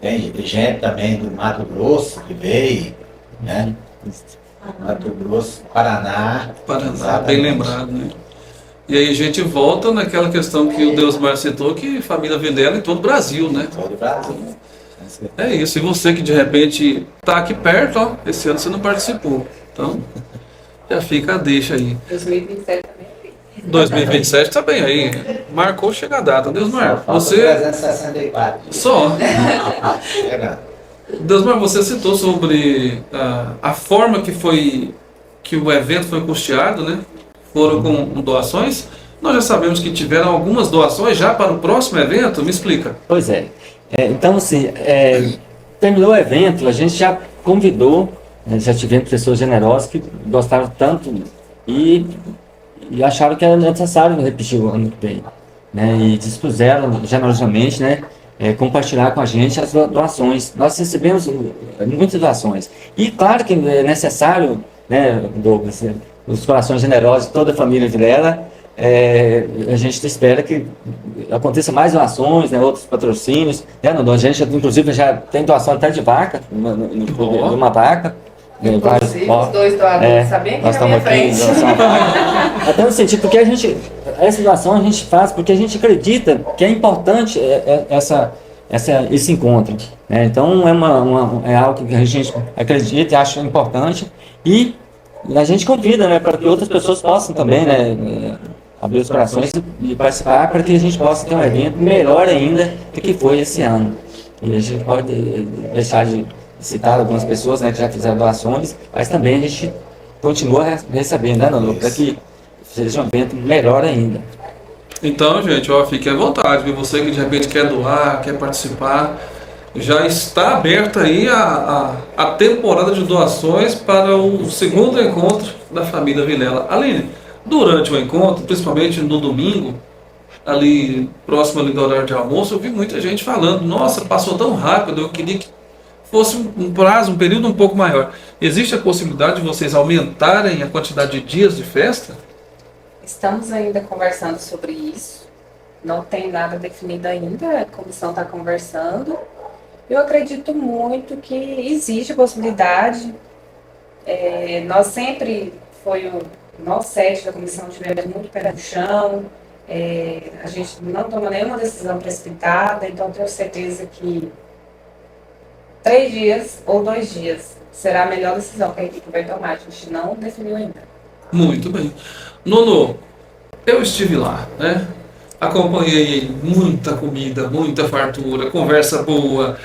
Speaker 4: Tem gente também do Mato Grosso que veio, né? Mato Grosso, Paraná.
Speaker 1: Paraná,
Speaker 4: exatamente.
Speaker 1: bem lembrado, né? E aí a gente volta naquela questão que o Deusmar citou, que família Vilela em todo o Brasil, né?
Speaker 4: Todo o Brasil.
Speaker 1: É isso, e você que de repente tá aqui perto, ó, esse ano você não participou. Então, já fica a deixa aí.
Speaker 3: 2027 também.
Speaker 1: 2027 tá bem aí. Marcou, chega a data. Deusmar,
Speaker 4: Falta
Speaker 1: você.
Speaker 4: 364 dias.
Speaker 1: Só.
Speaker 4: Chega.
Speaker 1: Deusmar, você citou sobre a forma que o evento foi custeado, né? Foram com doações. Nós já sabemos que tiveram algumas doações já para o próximo evento. Me explica.
Speaker 2: Pois é. Então, assim, terminou o evento, a gente já convidou, já tivemos pessoas generosas que gostaram tanto e acharam que era necessário repetir o ano que vem, né? E dispuseram generosamente, né? Compartilhar com a gente as doações. Nós recebemos muitas doações. E claro que é necessário, né, Douglas, os corações generosos de toda a família Vilela. A gente espera que aconteça mais doações, né, outros patrocínios, né, a gente inclusive já tem doação até de vaca, numa vaca.
Speaker 3: Inclusive, os dois doadores sabiam que
Speaker 2: nós
Speaker 3: na minha frente.
Speaker 2: Até no sentido, porque essa doação a gente faz porque a gente acredita que é importante esse encontro, né? Então é algo que a gente acredita e acha importante e a gente convida, né, para que outras pessoas possam também, né, abrir os corações e participar para que a gente possa ter um evento melhor ainda do que foi esse ano. E a gente pode deixar de citar algumas pessoas, né, que já fizeram doações, mas também a gente continua recebendo, né, Nanu, para que seja um evento melhor ainda.
Speaker 1: Então, gente, ó, fique à vontade, viu? Você que de repente quer doar, quer participar, já está aberta aí a temporada de doações para o segundo encontro da família Vilela. Aline, durante o encontro, principalmente no domingo, ali próximo ali do horário de almoço, eu vi muita gente falando, nossa, passou tão rápido, eu queria que fosse um prazo, um período um pouco maior. Existe a possibilidade de vocês aumentarem a quantidade de dias de festa?
Speaker 3: Estamos ainda conversando sobre isso. Não tem nada definido ainda, a comissão está conversando. Eu acredito muito que existe a possibilidade. Nós sempre nós 7 da comissão tivemos muito pé no chão. A gente não toma nenhuma decisão precipitada, então tenho certeza que 3 dias ou 2 dias será a melhor decisão que a equipe vai tomar. A gente não definiu ainda.
Speaker 1: Muito bem. Nono, eu estive lá, né? Acompanhei muita comida, muita fartura, conversa boa,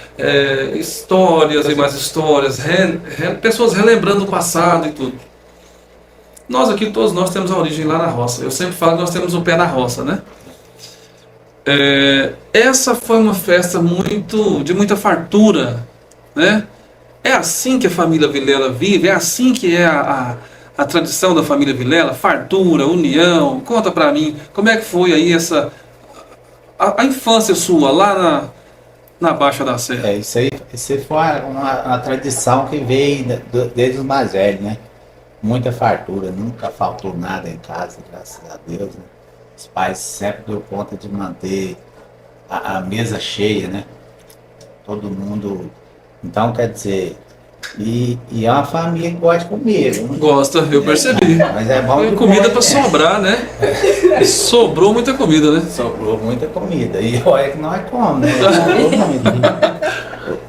Speaker 1: histórias e mais histórias, pessoas relembrando o passado e tudo. Nós aqui, todos nós temos a origem lá na roça. Eu sempre falo que nós temos o pé na roça, né? Essa foi uma festa de muita fartura, né? É assim que a família Vilela vive, é assim que é a tradição da família Vilela, fartura, união. Conta pra mim, como é que foi aí a infância sua lá na Baixa da Serra?
Speaker 4: Isso aí foi uma tradição que veio desde os mais velhos, né? Muita fartura, nunca faltou nada em casa, graças a Deus, né? Os pais sempre deu conta de manter a mesa cheia, né? Todo mundo. Então, quer dizer, e é uma família que gosta de comer. Né?
Speaker 1: Gosta, eu percebi.
Speaker 4: Mas é bom de
Speaker 1: comida para sobrar, né? Sobrou muita comida, né?
Speaker 4: Sobrou muita comida. E olha que nós comemos, né? Sobrou muito.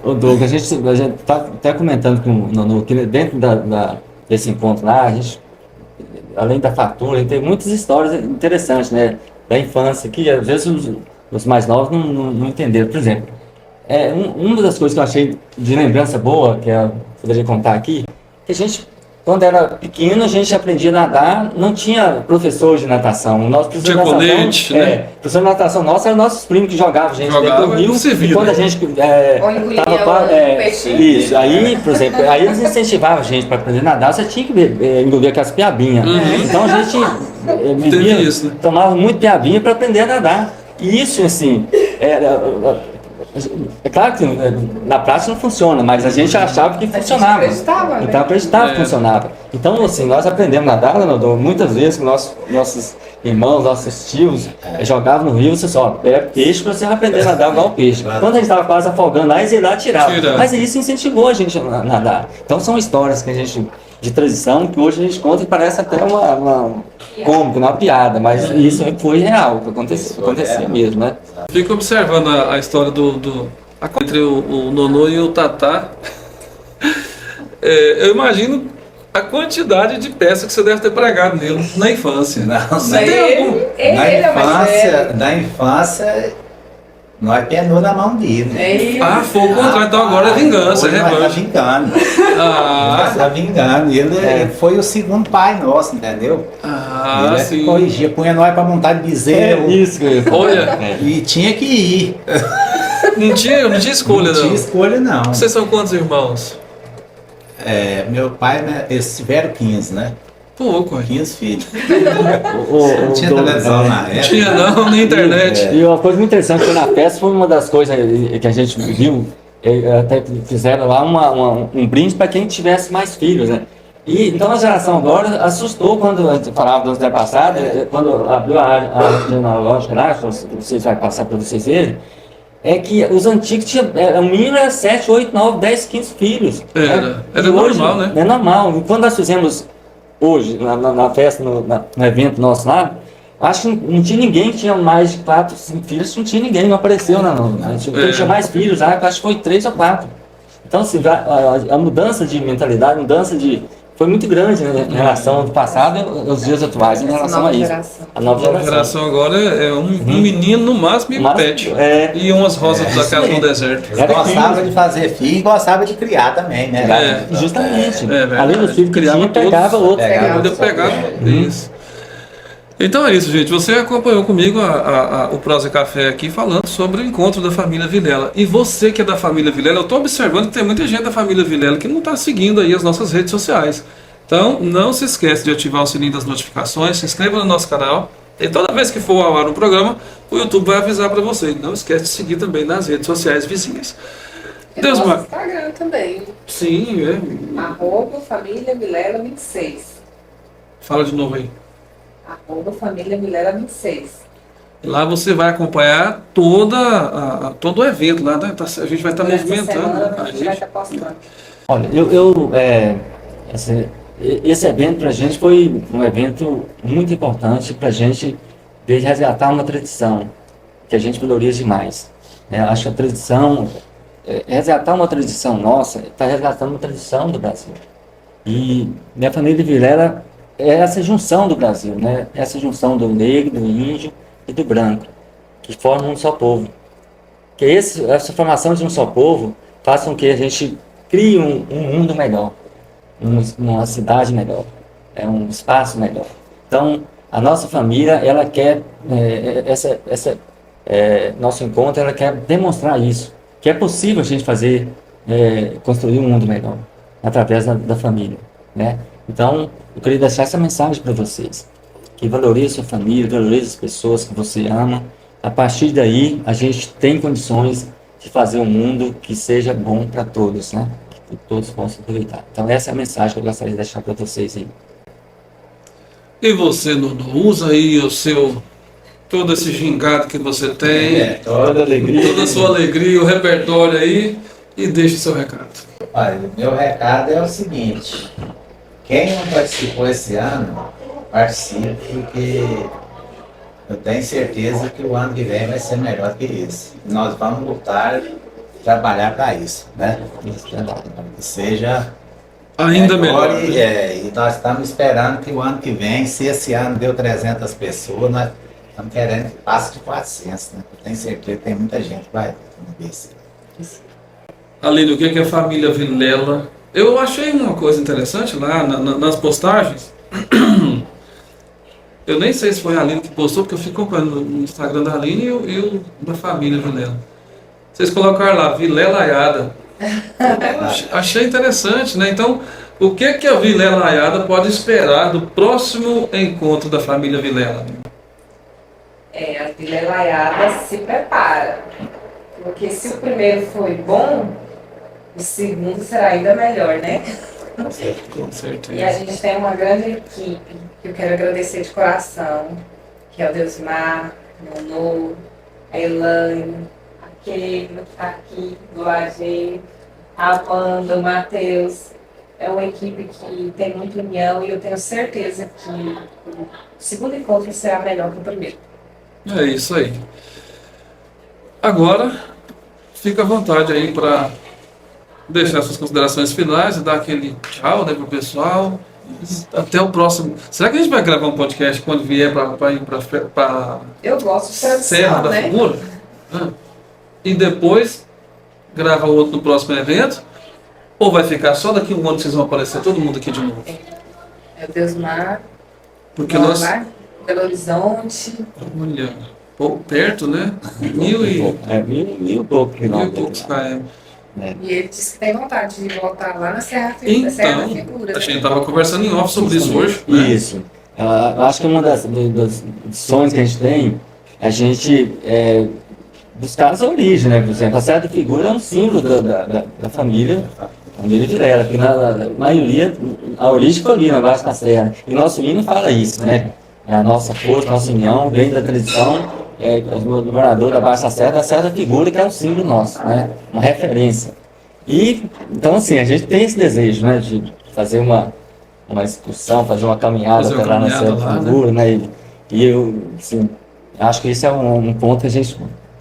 Speaker 2: Ô Douglas, a gente tá até comentando com o Nanu que dentro desse encontro lá, a gente, além da fartura, tem muitas histórias interessantes, né? Da infância, que às vezes os mais novos não entenderam. Por exemplo, uma das coisas que eu achei de lembrança boa, que eu poderia contar aqui, que a gente, quando era pequeno, a gente aprendia a nadar, não tinha professor de natação. O nosso professor
Speaker 1: tinha
Speaker 2: de natação,
Speaker 1: colete, né?
Speaker 2: Professor de natação nosso eram nossos primos que jogavam a gente dentro do rio.
Speaker 1: Servido,
Speaker 2: e quando a gente isso, aí, por exemplo, aí eles incentivavam a gente para aprender a nadar, você tinha que engolir aquelas piabinhas. Então a gente tomava muito piabinha para aprender a nadar. E isso, assim, é claro que na prática não funciona, mas a gente achava que funcionava. Então acreditava que funcionava. Então, assim, nós aprendemos a nadar, muitas vezes com nossos irmãos, nossos tios, jogavam no rio, você só pega peixe para você aprender a nadar igual o peixe.
Speaker 4: Claro.
Speaker 2: Quando a gente estava quase afogando lá, eles iam lá e tiravam.
Speaker 1: Tira.
Speaker 2: Mas isso incentivou a gente a nadar. Então são histórias que a gente, de tradição, que hoje a gente conta e parece até uma cômica, uma piada, mas isso foi real, que acontecia mesmo, né?
Speaker 1: Fico observando a história entre o Nonô e o Tatá. Eu imagino a quantidade de peças que você deve ter pregado nele na infância.
Speaker 4: Não,
Speaker 1: Você tem algum?
Speaker 4: na infância, nós penou na mão dele.
Speaker 1: Ah, foi o contrário, então agora é vingança, é
Speaker 4: Nós tá
Speaker 1: revanche.
Speaker 4: vingando.
Speaker 1: Ah,
Speaker 4: Nós tá vingando. Ele foi o segundo pai nosso, entendeu? Ele
Speaker 1: sim.
Speaker 4: corrigia, punha nós pra montar de bezerro.
Speaker 2: Isso,
Speaker 1: Olha,
Speaker 4: E tinha que ir.
Speaker 1: não tinha escolha,
Speaker 4: Não tinha
Speaker 1: não.
Speaker 4: escolha, não.
Speaker 1: Vocês são quantos irmãos?
Speaker 4: Meu pai, né, eles tiveram 15, né?
Speaker 1: Pouco, hein?
Speaker 4: 15 filhos.
Speaker 2: Não
Speaker 4: Não tinha televisão na época.
Speaker 1: Tinha não, nem internet.
Speaker 2: E uma coisa muito interessante foi na festa, foi uma das coisas que a gente viu, até fizeram lá um brinde para quem tivesse mais filhos, né? E então a geração agora assustou quando a gente falava do ano passado, quando abriu a área genealógica lá, vocês vai passar para vocês verem, é que os antigos tinham, o mínimo era 7, 8, 9, 10, 15 filhos.
Speaker 1: Era
Speaker 2: E
Speaker 1: normal, né?
Speaker 2: É normal. E quando nós fizemos hoje, na festa, no evento nosso lá, acho que não tinha ninguém que tinha mais de 4, 5 filhos, não tinha ninguém, não apareceu, não. Quem tinha mais filhos lá, acho que foi 3 ou 4. Então, assim, a mudança de mentalidade, foi muito grande, né, em relação ao passado e aos dias atuais, em relação a isso. A nova
Speaker 1: A geração agora é um menino no máximo e um pet. E umas rosas da casa no deserto.
Speaker 4: Ele gostava de fazer filho e gostava de criar também, né?
Speaker 2: Justamente.
Speaker 1: verdade.
Speaker 2: Além dos filhos que
Speaker 1: Criava
Speaker 2: tinha,
Speaker 1: todos.
Speaker 2: pegava outros.
Speaker 1: Ainda pegava. Isso. Então é isso, gente. Você acompanhou comigo o Prosa Café aqui falando sobre o encontro da família Vilela. E você que é da família Vilela, eu estou observando que tem muita gente da família Vilela que não está seguindo aí as nossas redes sociais. Então não se esqueça de ativar o sininho das notificações, se inscreva no nosso canal. E toda vez que for ao ar um programa, o YouTube vai avisar para você. Não esquece de seguir também nas redes sociais vizinhas.
Speaker 3: E
Speaker 1: Deus,
Speaker 3: no
Speaker 1: Mar...
Speaker 3: nosso Instagram também.
Speaker 1: Sim,
Speaker 3: Família Vilela 26.
Speaker 1: Fala de novo aí.
Speaker 3: Família Vilela 26.
Speaker 1: Lá você vai acompanhar todo o evento lá, né? A gente vai estar movimentando.
Speaker 3: A gente vai estar postando.
Speaker 2: Olha, esse evento para a gente foi um evento muito importante para a gente de resgatar uma tradição que a gente valoriza demais. Acho que a tradição, resgatar uma tradição nossa, está resgatando uma tradição do Brasil. E minha família Vilela é essa junção do Brasil, né? Essa junção do negro, do índio e do branco, que formam um só povo. Que essa formação de um só povo faz com que a gente crie um mundo melhor, uma cidade melhor, um espaço melhor. Então, a nossa família, ela quer, nosso encontro, ela quer demonstrar isso, que é possível a gente fazer, construir um mundo melhor, através da família, né? Então, eu queria deixar essa mensagem para vocês, que valorize a sua família, valorize as pessoas que você ama. A partir daí, a gente tem condições de fazer um mundo que seja bom para todos, né? Que todos possam aproveitar. Então, essa é a mensagem que eu gostaria de deixar para vocês aí.
Speaker 1: E você, Nuno, usa aí todo esse gingado que você tem,
Speaker 2: Toda alegria.
Speaker 1: toda a sua alegria, o repertório aí, e deixe o seu recado.
Speaker 4: Olha, meu recado é o seguinte: quem não participou esse ano, participe, porque eu tenho certeza que o ano que vem vai ser melhor que esse. Nós vamos lutar, trabalhar para isso, né? Que seja
Speaker 1: Ainda melhor.
Speaker 4: E nós estamos esperando que o ano que vem, se esse ano deu 300 pessoas, nós estamos querendo que passe de 400, né? Eu tenho certeza que tem muita gente que vai ver isso.
Speaker 1: Aline, o que é a família Vilela? Eu achei uma coisa interessante lá nas postagens. Eu nem sei se foi a Aline que postou, porque eu fico acompanhando no Instagram da Aline e o da família Vilela. Vocês colocaram lá, Vilelaiada. Achei interessante, né? Então, o que a Vilelaiada pode esperar do próximo encontro da família Vilela?
Speaker 3: A Vilelaiada se prepara. Porque se o primeiro foi bom, o segundo será ainda melhor, né?
Speaker 1: Com certeza.
Speaker 3: E a gente tem uma grande equipe, que eu quero agradecer de coração. que é o Deusmar, Nonô, a Elaine, a Keila, que está aqui do AG, a Amanda, o Matheus. É uma equipe que tem muita união e eu tenho certeza que o segundo encontro será melhor que o primeiro.
Speaker 1: É isso aí. Agora, fica à vontade aí para deixar suas considerações finais e dar aquele tchau, né, pro pessoal. Até o próximo. Será que a gente vai gravar um podcast quando vier para ir para
Speaker 3: Eu gosto de tradição,
Speaker 1: Serra da
Speaker 3: né?
Speaker 1: Figura? E depois grava outro no próximo evento? Ou vai ficar só daqui um ano que vocês vão aparecer todo mundo aqui de novo?
Speaker 3: É o Deusmar,
Speaker 1: Porque nós.
Speaker 3: Belo Horizonte.
Speaker 1: Olha, pouco perto, né? Mil e
Speaker 2: pouco
Speaker 1: mil e
Speaker 2: quilômetros.
Speaker 1: poucos km.
Speaker 3: E ele disse que tem vontade de voltar lá na Serra da
Speaker 1: Então,
Speaker 3: Figura.
Speaker 1: a gente estava conversando em off sobre isso hoje. Né?
Speaker 2: Isso. Eu acho que uma dos sonhos que a gente tem é a gente buscar essa origem, né? Por exemplo, a Serra da Figura é um símbolo da família Vilela, porque na maioria a origem foi ali, na Baixa da Serra. E nosso hino fala isso, né? A nossa força, nossa união vem da tradição do morador da Baixa da Serra da Figura, que é um símbolo nosso, né? Uma referência. E, então, assim, a gente tem esse desejo, né? De fazer uma excursão, fazer uma caminhada até lá na Serra da Figura, né? E eu, assim, acho que esse é um ponto que a gente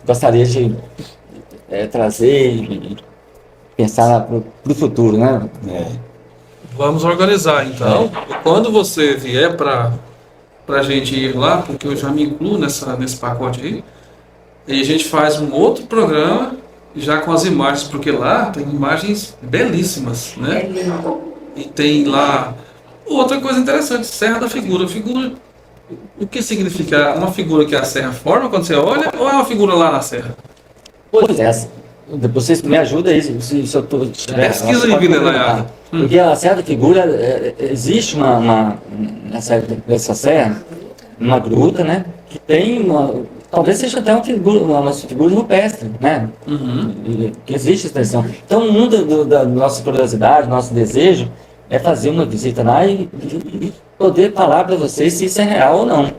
Speaker 2: gostaria de trazer e pensar para o futuro, né?
Speaker 1: Vamos organizar então. E quando você vier para a gente ir lá, porque eu já me incluo nesse pacote aí, e a gente faz um outro programa já com as imagens, porque lá tem imagens belíssimas,
Speaker 3: É
Speaker 1: né?
Speaker 3: lindo.
Speaker 1: E tem lá outra coisa interessante, Serra da Figura. Figura, o que significa? Uma figura que a serra forma quando você olha, ou é uma figura lá na serra?
Speaker 2: Pois é, vocês me ajudam aí, se eu tiver...
Speaker 1: Pesquisa aí, Vilela.
Speaker 2: Porque a Serra da Figura, existe nessa serra, uma gruta, né? Que tem talvez seja até uma figura rupestre, né? Que existe essa tradição. Então, uma da nossa curiosidade, nosso desejo, é fazer uma visita lá e poder falar para vocês se isso é real ou não.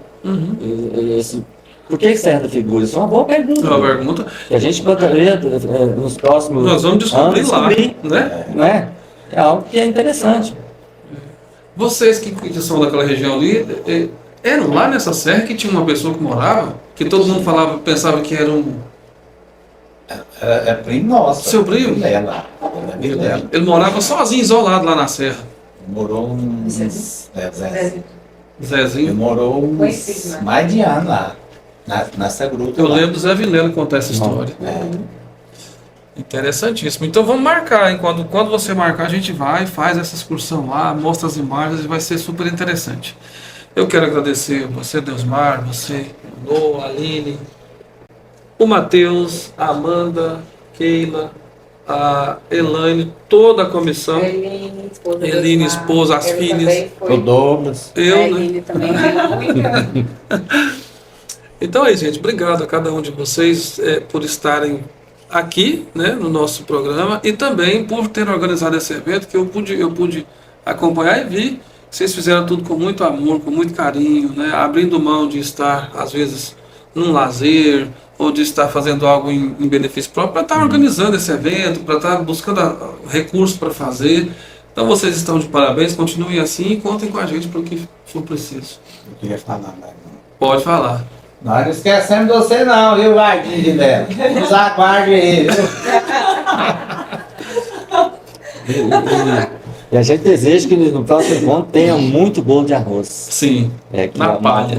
Speaker 2: Por que Serra da Figura? Isso é uma boa pergunta.
Speaker 1: É uma pergunta.
Speaker 2: Que a gente poderia, nos próximos
Speaker 1: Nós vamos descobrir lá, né?
Speaker 2: Não é? É algo que é interessante.
Speaker 1: Vocês que são daquela região ali, eram lá nessa serra que tinha uma pessoa que morava, que todo mundo pensava que era um...
Speaker 4: É primo nosso.
Speaker 1: Seu primo?
Speaker 4: Vilela. Vilela.
Speaker 1: Ele morava sozinho, isolado lá na serra.
Speaker 4: Morou uns... Zé. Ele
Speaker 1: Zezinho.
Speaker 4: morou uns
Speaker 3: Conhecido, né?
Speaker 4: mais de ano lá. Nessa gruta.
Speaker 1: Eu
Speaker 4: lá.
Speaker 1: lembro do Zé Vilela contar essa história. Interessantíssimo. Então vamos marcar, hein? Quando você marcar, a gente vai, faz essa excursão lá, mostra as imagens e vai ser super interessante. Eu quero agradecer você, Deusmar, você, Nô, Aline, o Matheus, a Amanda, Keila, a Elaine, toda a comissão.
Speaker 3: Eline,
Speaker 1: esposa, as
Speaker 3: Ele
Speaker 1: filhas.
Speaker 3: também foi.
Speaker 4: O Douglas.
Speaker 1: Eu, né?
Speaker 3: Eline também veio muito.
Speaker 1: Então é isso, gente. Obrigado a cada um de vocês por estarem aqui, né, no nosso programa e também por ter organizado esse evento que eu pude acompanhar e vi. Vocês fizeram tudo com muito amor, com muito carinho, né, abrindo mão de estar, às vezes, num lazer ou de estar fazendo algo em benefício próprio para estar organizando esse evento, para estar buscando recursos para fazer. Então vocês estão de parabéns, continuem assim e contem com a gente para o que for preciso.
Speaker 4: Eu queria falar, mas...
Speaker 1: Pode falar.
Speaker 4: Nós não esquecemos de você não, viu, Marquinhos de Belo? Nos aguarde aí, viu?
Speaker 2: E a gente deseja que no próximo encontro tenha muito bolo de arroz.
Speaker 1: Sim,
Speaker 2: Que
Speaker 1: na
Speaker 2: é
Speaker 1: palha.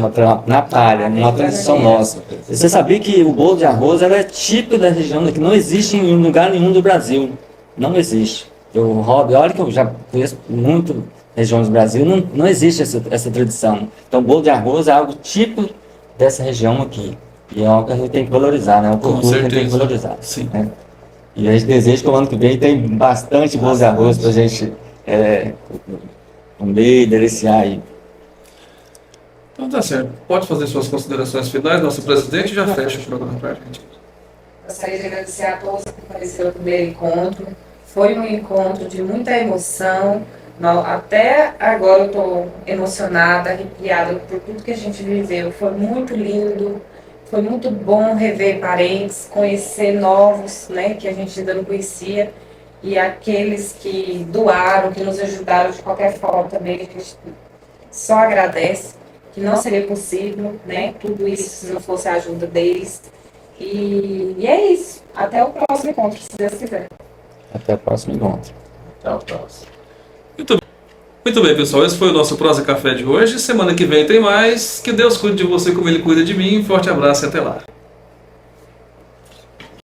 Speaker 2: Na palha, uma tradição nossa. Você sabia que o bolo de arroz ela é típico da região, que não existe em lugar nenhum do Brasil. Não existe. Olha que eu já conheço muito regiões do Brasil, não existe essa tradição. Então, bolo de arroz é algo típico dessa região aqui. E é algo que a gente tem que valorizar, né? É uma
Speaker 1: Com
Speaker 2: cultura que a gente tem que
Speaker 1: certeza.
Speaker 2: valorizar.
Speaker 1: Sim.
Speaker 2: Né? E a gente deseja que o ano que vem tem bastante bolo de arroz pra gente comer e deliciar aí.
Speaker 1: Então tá certo. Pode fazer suas considerações finais, nosso presidente, e já fecha o programa pra gente.
Speaker 3: Gostaria de agradecer a todos que compareceram no primeiro encontro. Foi um encontro de muita emoção, Até agora eu estou emocionada, arrepiada por tudo que a gente viveu. Foi muito lindo, foi muito bom rever parentes, conhecer novos, né, que a gente ainda não conhecia. E aqueles que doaram, que nos ajudaram de qualquer forma também, a gente só agradece, que não seria possível, né, tudo isso se não fosse a ajuda deles. E é isso. Até o próximo encontro, se Deus quiser.
Speaker 2: Até o próximo encontro.
Speaker 4: Até o próximo.
Speaker 1: Muito bem, pessoal. Esse foi o nosso Prosa Café de hoje. Semana que vem tem mais. Que Deus cuide de você como Ele cuida de mim. Forte abraço e até lá.